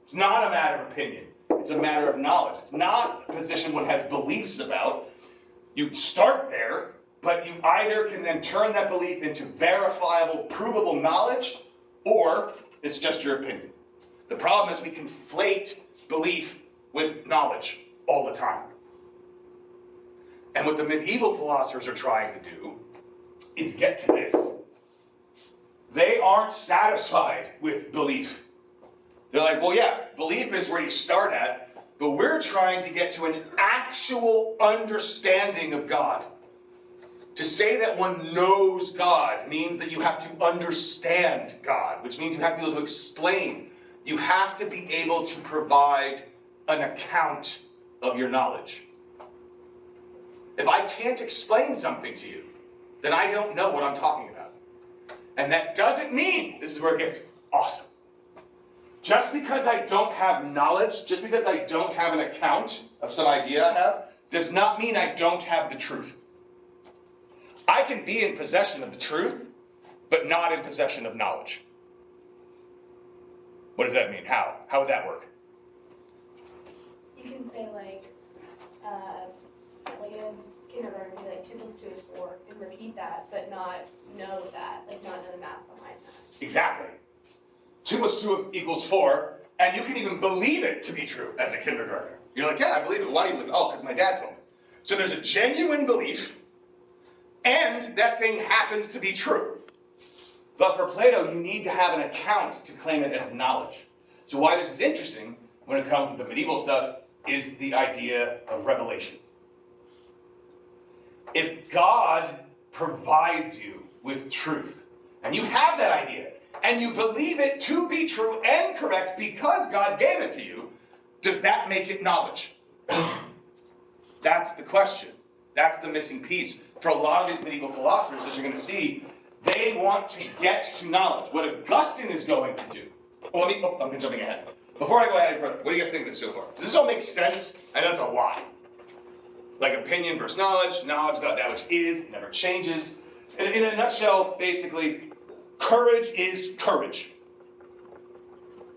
It's not a matter of opinion. It's a matter of knowledge. It's not a position one has beliefs about. You start there, but you either can then turn that belief into verifiable, provable knowledge, or it's just your opinion. The problem is we conflate belief with knowledge all the time. And what the medieval philosophers are trying to do is get to this. They aren't satisfied with belief. They're like, well, yeah, belief is where you start at, but we're trying to get to an actual understanding of God. To say that one knows God means that you have to understand God, which means you have to be able to explain. You have to be able to provide an account of your knowledge. If I can't explain something to you, then I don't know what I'm talking about. And that doesn't mean, this is where it gets awesome, just because I don't have knowledge, just because I don't have an account of some idea I have, does not mean I don't have the truth. I can be in possession of the truth, but not in possession of knowledge. What does that mean? How? How would that work? You can say like a kindergarten would be like 2 + 2 is 4 and repeat that, but not know that, like not know the math behind that. Exactly. 2 + 2 = 4, and you can even believe it to be true as a kindergartner. You're like, yeah, I believe it. Why do you believe it? Oh, because my dad told me. So there's a genuine belief, and that thing happens to be true. But for Plato, you need to have an account to claim it as knowledge. So why this is interesting when it comes to the medieval stuff is the idea of revelation. If God provides you with truth, and you have that idea, and you believe it to be true and correct because God gave it to you, does that make it knowledge? That's the question. That's the missing piece. For a lot of these medieval philosophers, as you're going to see, they want to get to knowledge. What Augustine is going to do. Well, I'm jumping ahead. Before I go ahead further, what do you guys think of this so far? Does this all make sense? I know it's a lot. Like opinion versus knowledge about that which is, never changes. And in a nutshell, basically, courage is courage.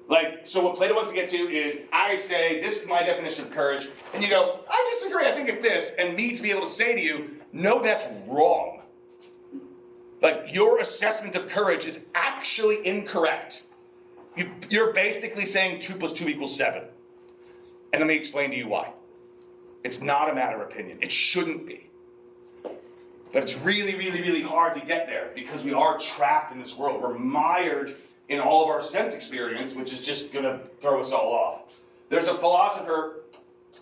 Like, so what Plato wants to get to is, I say, this is my definition of courage, and you go, I disagree, I think it's this, and me to be able to say to you, no, that's wrong. Like, your assessment of courage is actually incorrect. You're basically saying 2 + 2 = 7. And let me explain to you why. It's not a matter of opinion. It shouldn't be. But it's really, really, really hard to get there because we are trapped in this world. We're mired in all of our sense experience, which is just going to throw us all off. There's a philosopher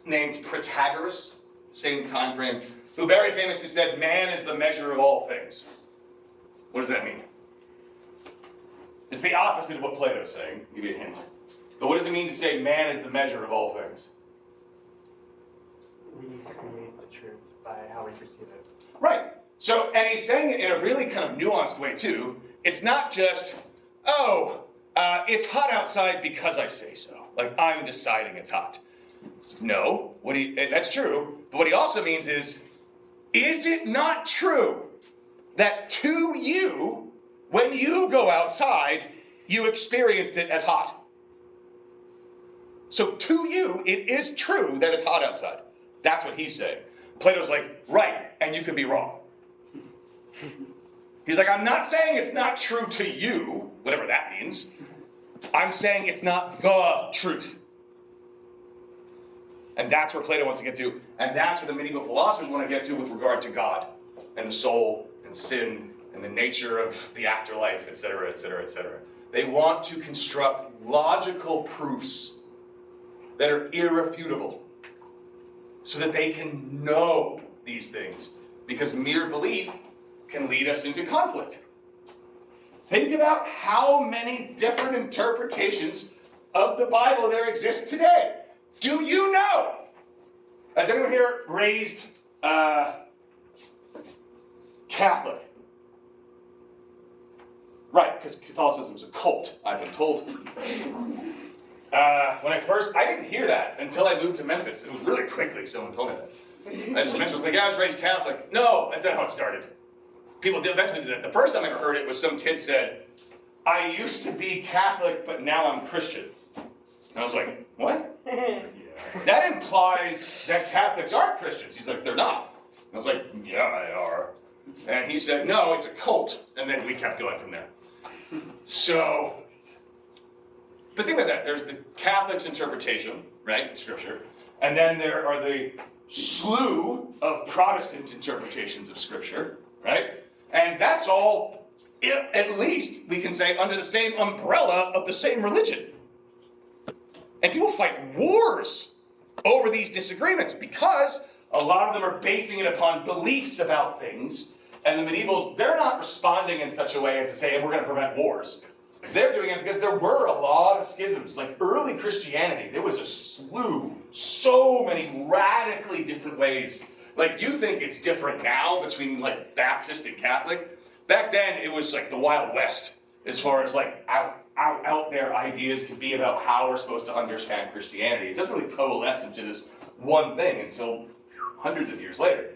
named Protagoras, same time frame, who very famously said, man is the measure of all things. What does that mean? It's the opposite of what Plato's saying. I'll give you a hint. But what does it mean to say man is the measure of all things? We create the truth by how we perceive it. Right. So, and he's saying it in a really kind of nuanced way too. It's not just, it's hot outside because I say so. Like I'm deciding it's hot. No, that's true. But what he also means is it not true that to you, when you go outside, you experienced it as hot? So to you, it is true that it's hot outside. That's what he's saying. Plato's like, right, and you could be wrong. He's like, I'm not saying it's not true to you, whatever that means. I'm saying it's not the truth. And that's where Plato wants to get to, and that's where the medieval philosophers want to get to with regard to God and the soul and sin and the nature of the afterlife, etc., etc., etc. They want to construct logical proofs that are irrefutable so that they can know these things, because mere belief can lead us into conflict. Think about how many different interpretations of the Bible there exist today. Do you know? Has anyone here raised Catholic? Right, because Catholicism's a cult, I've been told. When I didn't hear that until I moved to Memphis. It was really quickly, someone told me that. I just mentioned, I was like, yeah, I was raised Catholic. No, that's not how it started. People did eventually do that. The first time I ever heard it was some kid said, I used to be Catholic, but now I'm Christian. And I was like, what? That implies that Catholics aren't Christians. He's like, they're not. I was like, yeah, they are. And he said, no, it's a cult. And then we kept going from there. So, but think about that. There's the Catholic's interpretation, right, Scripture. And then there are the slew of Protestant interpretations of Scripture, right? And that's all, at least, we can say, under the same umbrella of the same religion. And people fight wars over these disagreements because a lot of them are basing it upon beliefs about things. And the medievals, they're not responding in such a way as to say, we're going to prevent wars. They're doing it because there were a lot of schisms. Like early Christianity, there was a slew, so many radically different ways. Like you think it's different now between like Baptist and Catholic. Back then, it was like the Wild West as far as like out out there ideas can be about how we're supposed to understand Christianity. It doesn't really coalesce into this one thing until hundreds of years later.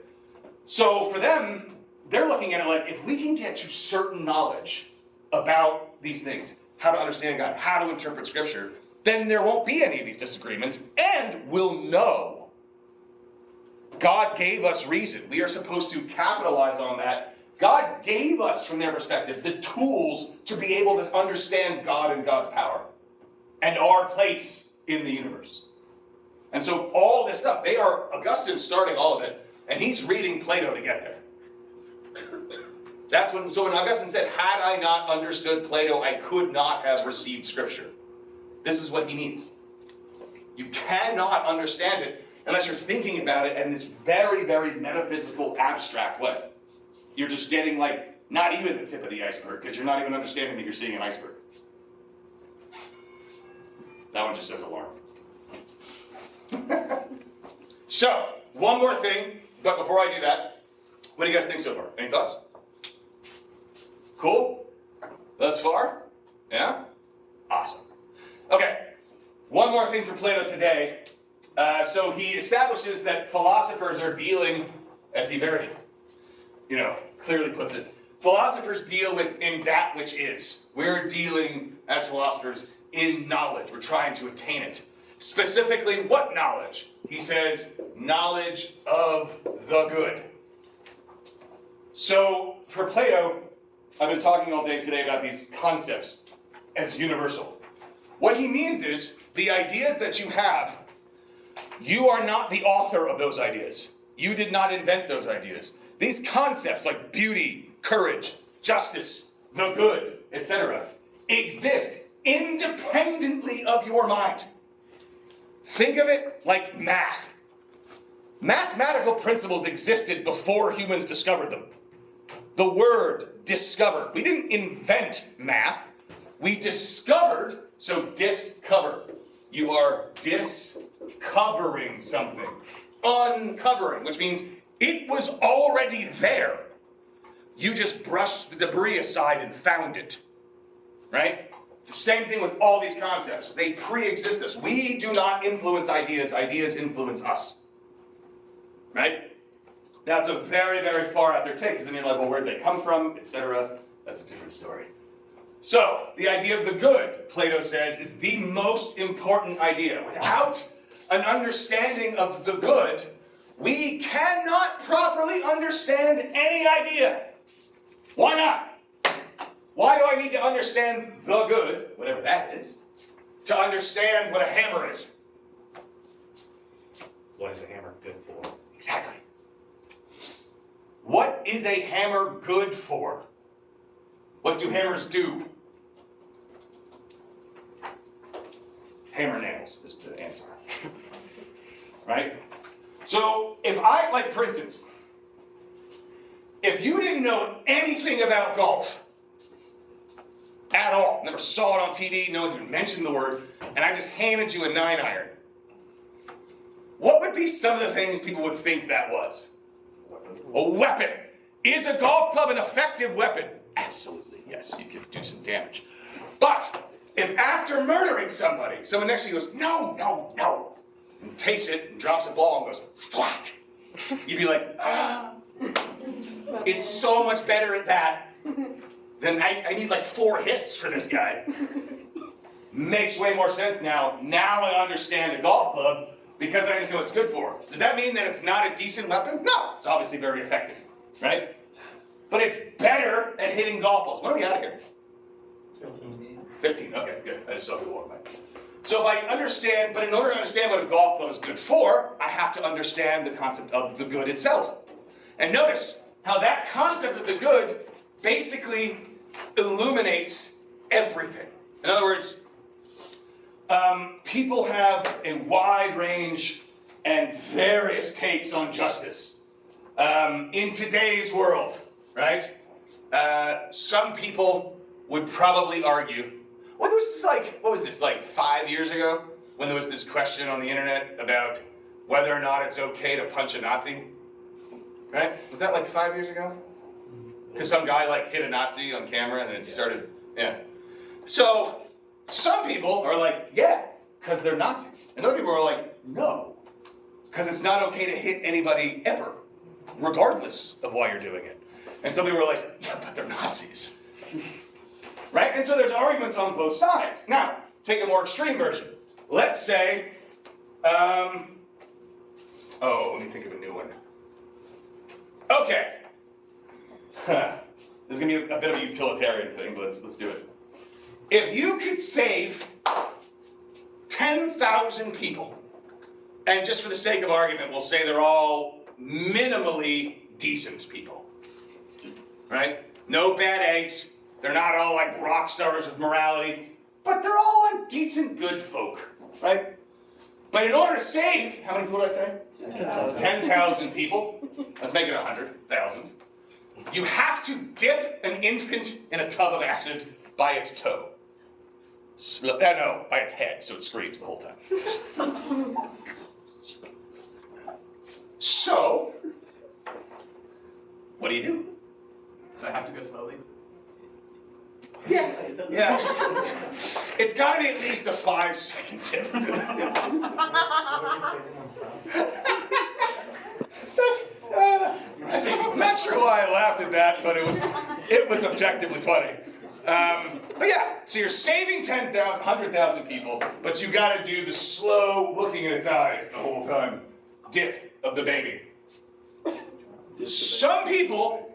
So for them, they're looking at it like, if we can get to certain knowledge about these things, how to understand God, how to interpret Scripture, then there won't be any of these disagreements, and we'll know. God gave us reason. We are supposed to capitalize on that. God gave us, from their perspective, the tools to be able to understand God and God's power and our place in the universe. And so all this stuff, Augustine's starting all of it, and he's reading Plato to get there. So when Augustine said, had I not understood Plato, I could not have received Scripture. This is what he means. You cannot understand it unless you're thinking about it in this very, very metaphysical, abstract way. You're just getting not even the tip of the iceberg, because you're not even understanding that you're seeing an iceberg. That one just says alarm. So, one more thing, but before I do that, what do you guys think so far? Any thoughts? Cool? Thus far? Yeah? Awesome. Okay, one more thing for Plato today. So he establishes that philosophers are dealing, as he very, clearly puts it, philosophers deal in that which is. We're dealing, as philosophers, in knowledge. We're trying to attain it. Specifically, what knowledge? He says, knowledge of the good. So, for Plato, I've been talking all day today about these concepts as universal. What he means is, the ideas that you have, you are not the author of those ideas. You did not invent those ideas. These concepts like beauty, courage, justice, the good, etc., exist independently of your mind. Think of it like math. Mathematical principles existed before humans discovered them. The word discover. We didn't invent math. We discovered, so discover. You are discovering something. Uncovering, which means it was already there. You just brushed the debris aside and found it. Right? Same thing with all these concepts. They pre-exist us. We do not influence ideas. Ideas influence us. Right? That's a very, very far out there take, because then you're like, well, where'd they come from, etc. That's a different story. So, the idea of the good, Plato says, is the most important idea. Without an understanding of the good, we cannot properly understand any idea. Why not? Why do I need to understand the good, whatever that is, to understand what a hammer is? What is a hammer good for? Exactly. What is a hammer good for? What do hammers do? Hammer nails is the answer. Right? So, if I, for instance, if you didn't know anything about golf at all, never saw it on TV, no one's even mentioned the word, and I just handed you a 9-iron, what would be some of the things people would think that was? A weapon. Is a golf club an effective weapon? Absolutely, yes, you could do some damage. But if after murdering somebody, someone next to you goes, no, no, no, and takes it and drops a ball and goes, thwack, you'd be like, it's so much better at that than I need 4 hits for this guy. Makes way more sense now. Now I understand a golf club because I understand what it's good for. Does that mean that it's not a decent weapon? No, it's obviously very effective, right? But it's better at hitting golf balls. When are we out of here? 15, okay, good. I just saw people walk by. So if I understand, but in order to understand what a golf club is good for, I have to understand the concept of the good itself. And notice how that concept of the good basically illuminates everything. In other words, people have a wide range and various takes on justice. In today's world, right? Some people would probably argue, well, this is what was this, 5 years ago? When there was this question on the internet about whether or not it's okay to punch a Nazi? Right? Was that 5 years ago? Because some guy hit a Nazi on camera and it started, yeah. So, Some people are like, yeah, because they're Nazis. And other people are like, no, because it's not okay to hit anybody ever, regardless of why you're doing it. And some people are like, yeah, but they're Nazis. Right? And so there's arguments on both sides. Now, take a more extreme version. Let's say, let me think of a new one. Okay. This is going to be a bit of a utilitarian thing, but let's do it. If you could save 10,000 people, and just for the sake of argument, we'll say they're all minimally decent people, right? No bad eggs. They're not all like rock stars of morality, but they're all like decent, good folk, right? But in order to save, how many people did I say? 10,000 people. Let's make it 100,000. You have to dip an infant in a tub of acid by its toe. No, by its head, so it screams the whole time. So, what do? Do I have to go slowly? Yeah. It's got to be at least a 5-second tip. I'm not sure why I laughed at that, but it was objectively funny. But yeah, so you're saving 10,000, 100,000 people, but you got to do the slow looking at its eyes the whole time dip of the baby. Some people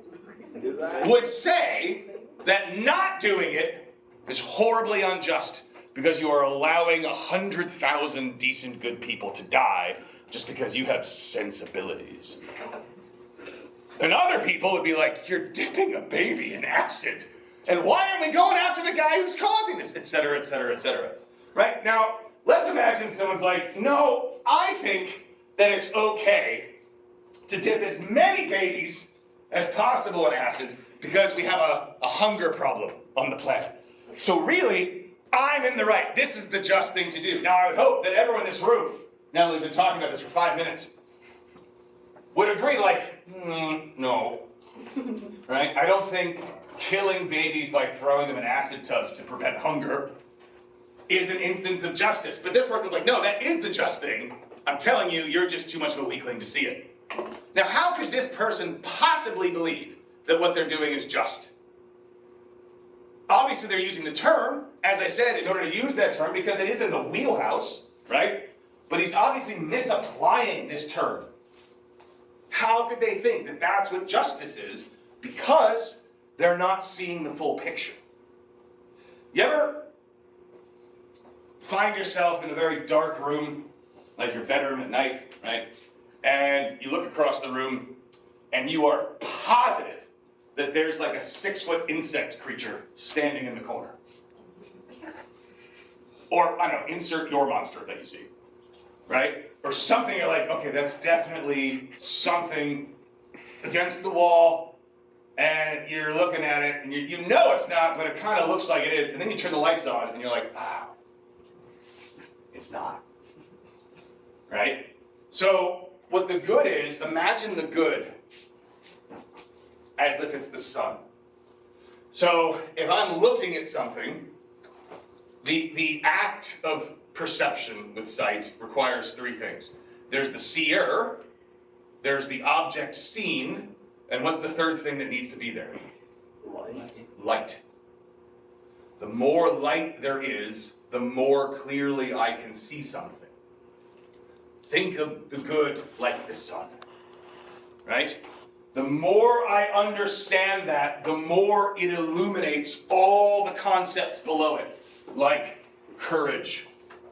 would say that not doing it is horribly unjust because you are allowing 100,000 decent, good people to die just because you have sensibilities. And other people would be like, you're dipping a baby in acid. And why aren't we going after the guy who's causing this? Et cetera, et cetera, et cetera. Right? Now, let's imagine someone's like, no, I think that it's okay to dip as many babies as possible in acid because we have a hunger problem on the planet. So really, I'm in the right. This is the just thing to do. Now, I would hope that everyone in this room, now that we've been talking about this for 5 minutes, would agree like, no. Right? I don't think killing babies by throwing them in acid tubs to prevent hunger is an instance of justice. But this person's like, no, that is the just thing. I'm telling you, you're just too much of a weakling to see it. Now, how could this person possibly believe that what they're doing is just? Obviously, they're using the term, as I said, in order to use that term because it is in the wheelhouse, right? But he's obviously misapplying this term. How could they think that that's what justice is? Because they're not seeing the full picture. You ever find yourself in a very dark room, like your bedroom at night, right? And you look across the room and you are positive that there's like a 6-foot insect creature standing in the corner. Or, I don't know, insert your monster that you see, right? Or something you're like, okay, that's definitely something against the wall, and you're looking at it, and you know it's not, but it kind of looks like it is, and then you turn the lights on, and you're like, it's not, right? So what the good is, imagine the good as if it's the sun. So if I'm looking at something, the act of perception with sight requires 3 things. There's the seer, there's the object seen, and what's the third thing that needs to be there? Light. The more light there is, the more clearly I can see something. Think of the good like the sun, right? The more I understand that, the more it illuminates all the concepts below it, like courage,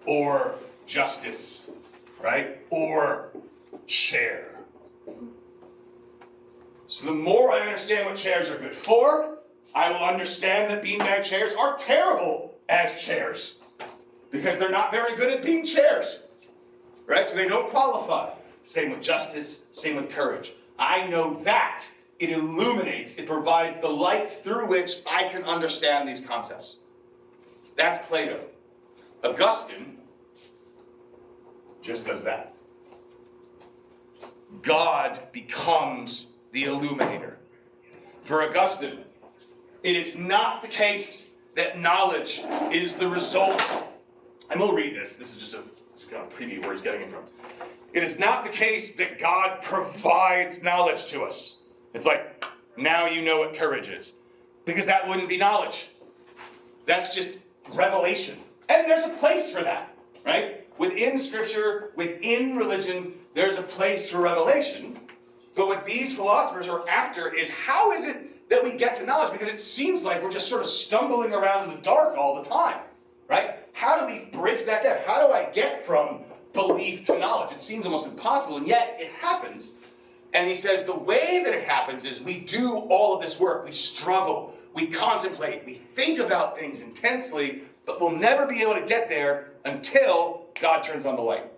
or justice, right? Or chair. So the more I understand what chairs are good for, I will understand that beanbag chairs are terrible as chairs because they're not very good at being chairs, right? So they don't qualify. Same with justice, same with courage. I know that it illuminates, it provides the light through which I can understand these concepts. That's Plato. Augustine just does that. God becomes the illuminator. For Augustine, it is not the case that knowledge is the result, and we'll read this. This is just a kind of preview where he's getting it from. It is not the case that God provides knowledge to us. It's like, now you know what courage is. Because that wouldn't be knowledge. That's just revelation. And there's a place for that, right? Within Scripture, within religion, there's a place for revelation. But what these philosophers are after is, how is it that we get to knowledge? Because it seems like we're just sort of stumbling around in the dark all the time, right? How do we bridge that gap? How do I get from belief to knowledge? It seems almost impossible, and yet it happens. And he says the way that it happens is we do all of this work. We struggle, we contemplate, we think about things intensely, but we'll never be able to get there until God turns on the light.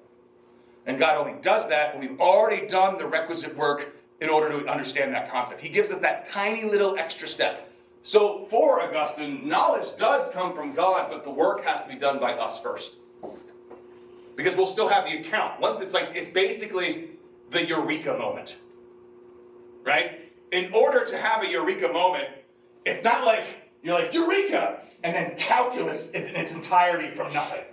And God only does that when we've already done the requisite work in order to understand that concept. He gives us that tiny little extra step. So for Augustine, knowledge does come from God, but the work has to be done by us first. Because we'll still have the account. Once it's basically the eureka moment, right? In order to have a eureka moment, it's not like you're like, eureka, and then calculus is in its entirety from nothing,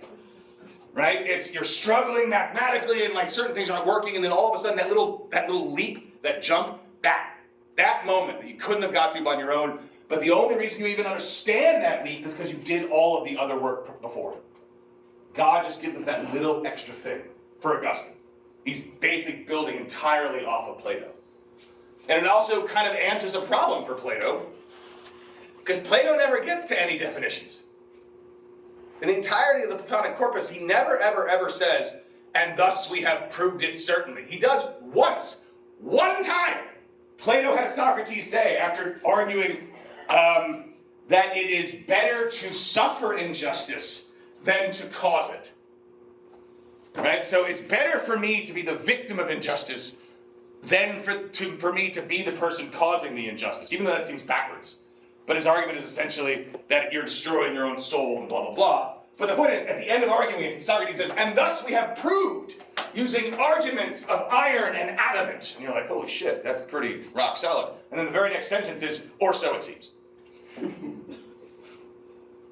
right? It's you're struggling mathematically and like certain things aren't working, and then all of a sudden that little leap, that jump, that moment that you couldn't have got through on your own, but the only reason you even understand that leap is because you did all of the other work before. God just gives us that little extra thing for Augustine. He's basically building entirely off of Plato. And it also kind of answers a problem for Plato, because Plato never gets to any definitions. In the entirety of the Platonic corpus, he never, ever, ever says, and thus we have proved it certainly. He does once, one time. Plato has Socrates say, after arguing that it is better to suffer injustice than to cause it. Right? So it's better for me to be the victim of injustice than for me to be the person causing the injustice, even though that seems backwards. But his argument is essentially that you're destroying your own soul and blah, blah, blah. But the point is, at the end of arguing it, Socrates says, and thus we have proved, using arguments of iron and adamant. And you're like, holy shit, that's pretty rock solid. And then the very next sentence is, or so it seems.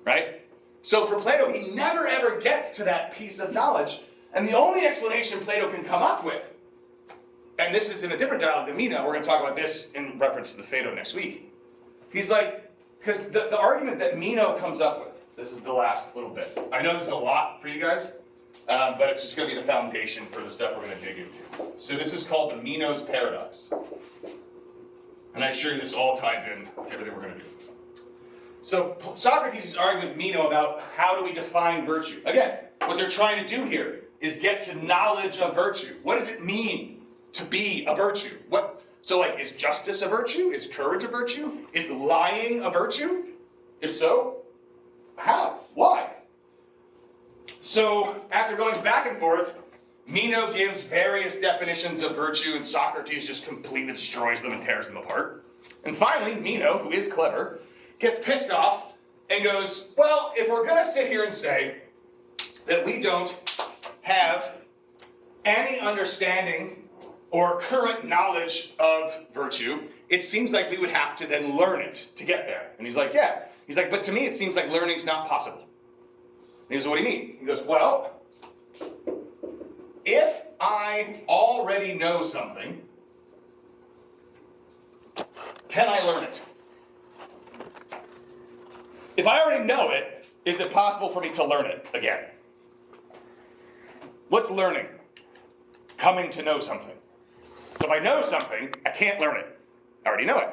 Right? So for Plato, he never ever gets to that piece of knowledge. And the only explanation Plato can come up with, and this is in a different dialogue than Meno, we're going to talk about this in reference to the Phaedo next week. He's like, because the argument that Meno comes up with, this is the last little bit. I know this is a lot for you guys, but it's just going to be the foundation for the stuff we're going to dig into. So this is called the Meno's paradox. And I assure you this all ties in to everything we're going to do. So Socrates is arguing with Meno about how do we define virtue. Again, what they're trying to do here is get to knowledge of virtue. What does it mean to be a virtue? So is justice a virtue? Is courage a virtue? Is lying a virtue? If so, how? Why? So after going back and forth, Meno gives various definitions of virtue, and Socrates just completely destroys them and tears them apart. And finally, Meno, who is clever, gets pissed off and goes, well, if we're going to sit here and say that we don't have any understanding or current knowledge of virtue, it seems like we would have to then learn it to get there. And he's like, yeah. He's like, but to me it seems like learning's not possible. And he goes, what do you mean? He goes, well, if I already know something, can I learn it? If I already know it, is it possible for me to learn it again? What's learning? Coming to know something. So if I know something, I can't learn it. I already know it.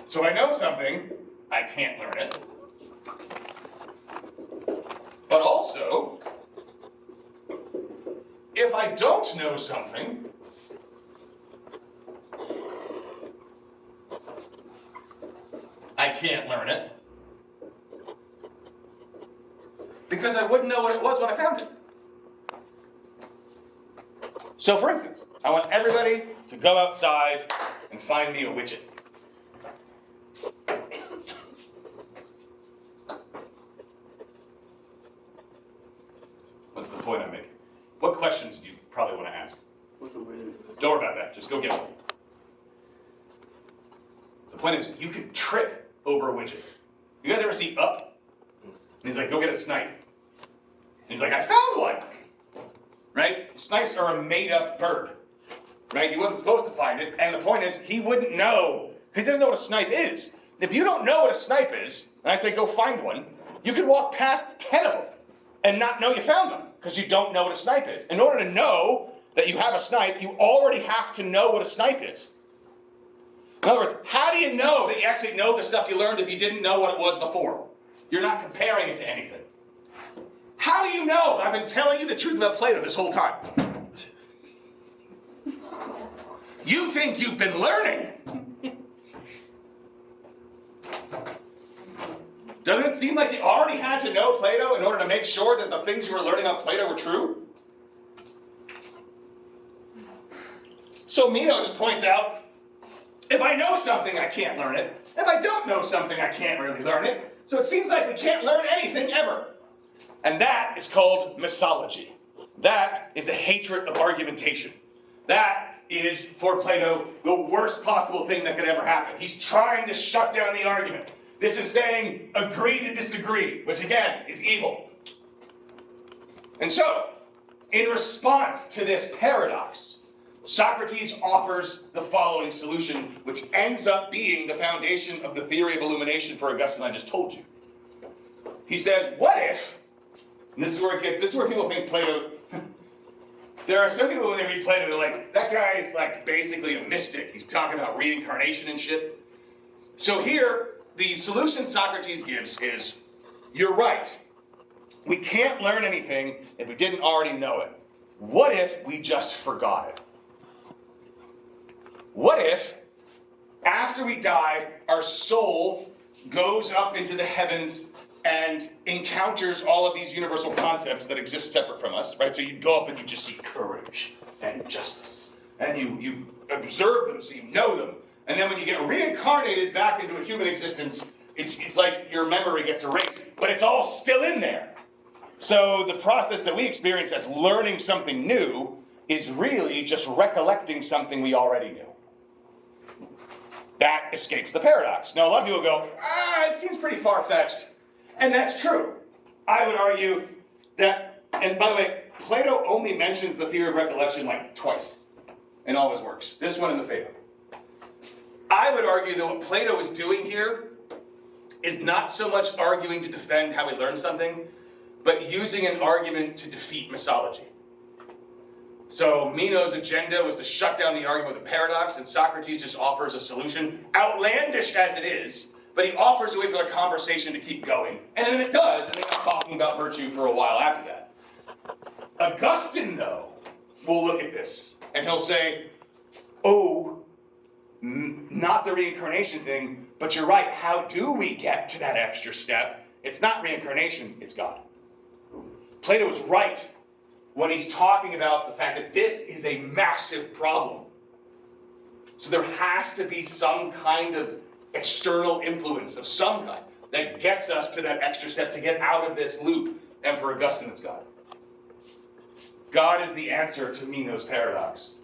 So if I know something, I can't learn it. But also, if I don't know something, I can't learn it. Because I wouldn't know what it was when I found it. So for instance, I want everybody to go outside and find me a widget. What's the point I'm making? What questions do you probably want to ask? What's a widget? Don't worry about that, just go get one. The point is, you could trip over a widget. You guys ever see Up? And he's like, go get a snipe. And he's like, I found one. Right? Snipes are a made-up bird. Right? He wasn't supposed to find it. And the point is, he wouldn't know, because he doesn't know what a snipe is. If you don't know what a snipe is, and I say go find one, you could walk past 10 of them and not know you found them, because you don't know what a snipe is. In order to know that you have a snipe, you already have to know what a snipe is. In other words, how do you know that you actually know the stuff you learned if you didn't know what it was before? You're not comparing it to anything. How do you know that I've been telling you the truth about Plato this whole time? You think you've been learning. Doesn't it seem like you already had to know Plato in order to make sure that the things you were learning about Plato were true? So Meno just points out, if I know something, I can't learn it. If I don't know something, I can't really learn it. So it seems like we can't learn anything ever. And that is called misology. That is a hatred of argumentation. That is, for Plato, the worst possible thing that could ever happen. He's trying to shut down the argument. This is saying agree to disagree, which again is evil. And so, in response to this paradox, Socrates offers the following solution, which ends up being the foundation of the theory of illumination for Augustine I just told you. He says, what if, and this is where people think Plato, there are some people when they read Plato, they're like, that guy is like basically a mystic. He's talking about reincarnation and shit. So here, the solution Socrates gives is, you're right. We can't learn anything if we didn't already know it. What if we just forgot it? What if, after we die, our soul goes up into the heavens and encounters all of these universal concepts that exist separate from us, right? So you go up and you just see courage and justice. And you observe them so you know them. And then when you get reincarnated back into a human existence, it's like your memory gets erased. But it's all still in there. So the process that we experience as learning something new is really just recollecting something we already knew. That escapes the paradox. Now a lot of people go, it seems pretty far-fetched. And that's true. I would argue that, and by the way, Plato only mentions the theory of recollection like twice in all his works. This one and the Phaedo. I would argue that what Plato is doing here is not so much arguing to defend how we learn something, but using an argument to defeat misology. So Meno's agenda was to shut down the argument with a paradox, and Socrates just offers a solution, outlandish as it is, but he offers a way for the conversation to keep going. And then it does, and they got talking about virtue for a while after that. Augustine, though, will look at this, and he'll say, not the reincarnation thing, but you're right, how do we get to that extra step? It's not reincarnation, it's God. Plato is right when he's talking about the fact that this is a massive problem. So there has to be some kind of external influence of some kind that gets us to that extra step to get out of this loop. And for Augustine, it's God. God is the answer to Meno's paradox.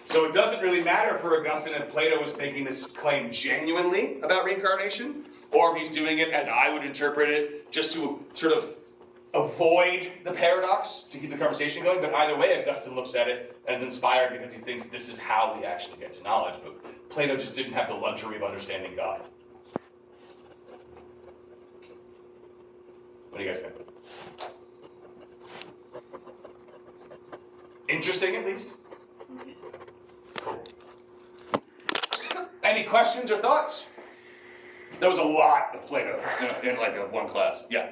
So it doesn't really matter for Augustine if Plato was making this claim genuinely about reincarnation, or if he's doing it, as I would interpret it, just to sort of avoid the paradox, to keep the conversation going. But either way, Augustine looks at it as inspired because he thinks this is how we actually get to knowledge. But Plato just didn't have the luxury of understanding God. What do you guys think? Interesting, at least? Cool. Any questions or thoughts? There was a lot of Plato in like a one class. Yeah.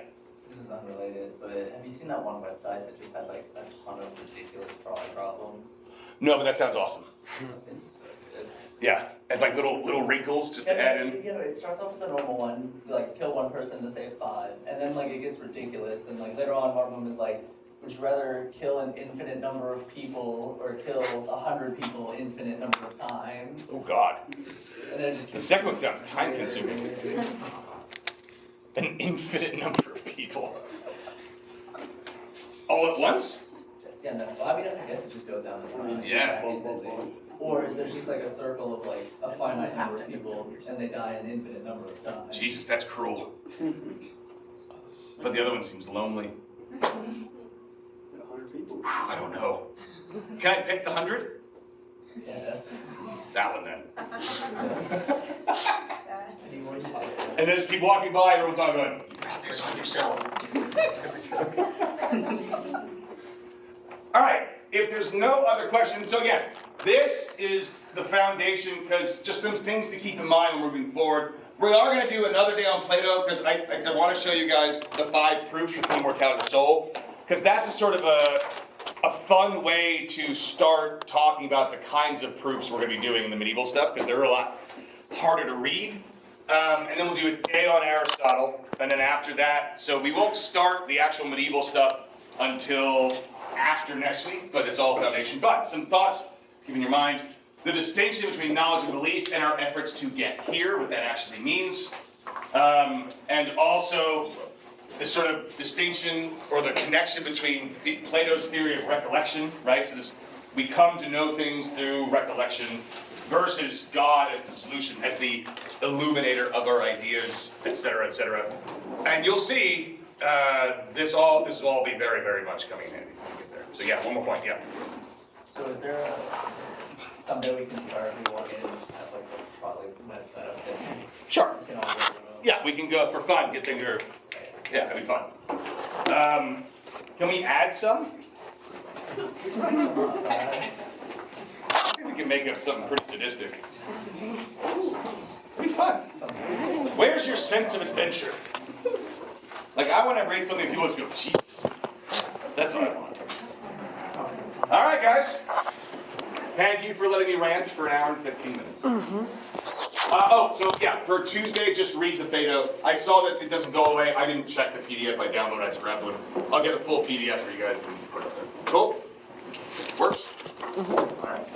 This is unrelated, but have you seen that one website that just has like a ton of ridiculous problems? No, but that sounds awesome. It's Yeah, it's like little wrinkles just to add in. You know, it starts off with the normal one, like kill one person to save 5, and then like it gets ridiculous, and like later on, one of them is like, would you rather kill an infinite number of people or kill 100 people infinite number of times? Oh God. And then it just The second one sounds time consuming. An infinite number of people. All at once? Yeah, no, well, I mean, I guess it just goes down the line. Yeah. Or there's just like a circle of like a finite number of people and they die an infinite number of times. Jesus, that's cruel. But the other one seems lonely. 100 people. I don't know. Can I pick the 100? Yes. That one then. Anyone? And then just keep walking by, everyone's all going, you brought this on yourself. All right, if there's no other questions, so again, this is the foundation, because just some things to keep in mind when moving forward. We are going to do another day on Plato, because I want to show you guys the 5 proofs for the immortality of the soul, because that's a sort of a fun way to start talking about the kinds of proofs we're going to be doing in the medieval stuff, because they're a lot harder to read. And then we'll do a day on Aristotle, and then after that, so we won't start the actual medieval stuff until after next week, but it's all foundation. But some thoughts, keep in your mind, the distinction between knowledge and belief and our efforts to get here, what that actually means. And also the sort of distinction or the connection between Plato's theory of recollection, right? So this, we come to know things through recollection versus God as the solution, as the illuminator of our ideas, etc., etc. And you'll see this will all be very, very much coming in handy when we get there. So yeah, one more point, yeah. So is there someday we can start, we walk in, have like a probably med setup that Sure. we can all go. Yeah, we can go for fun, get things, yeah, it'll be fun. Can we add some? I think we can make up something pretty sadistic. Pretty fun. Where's your sense of adventure? Like, I want to read something and people just go, Jesus. That's what I want. All right, guys. Thank you for letting me rant for an hour and 15 minutes. So yeah, for Tuesday, just read the Phaedo. I saw that it doesn't go away. I didn't check the PDF I downloaded. I just grabbed one. I'll get a full PDF for you guys and put it up there. Cool? Works? All right.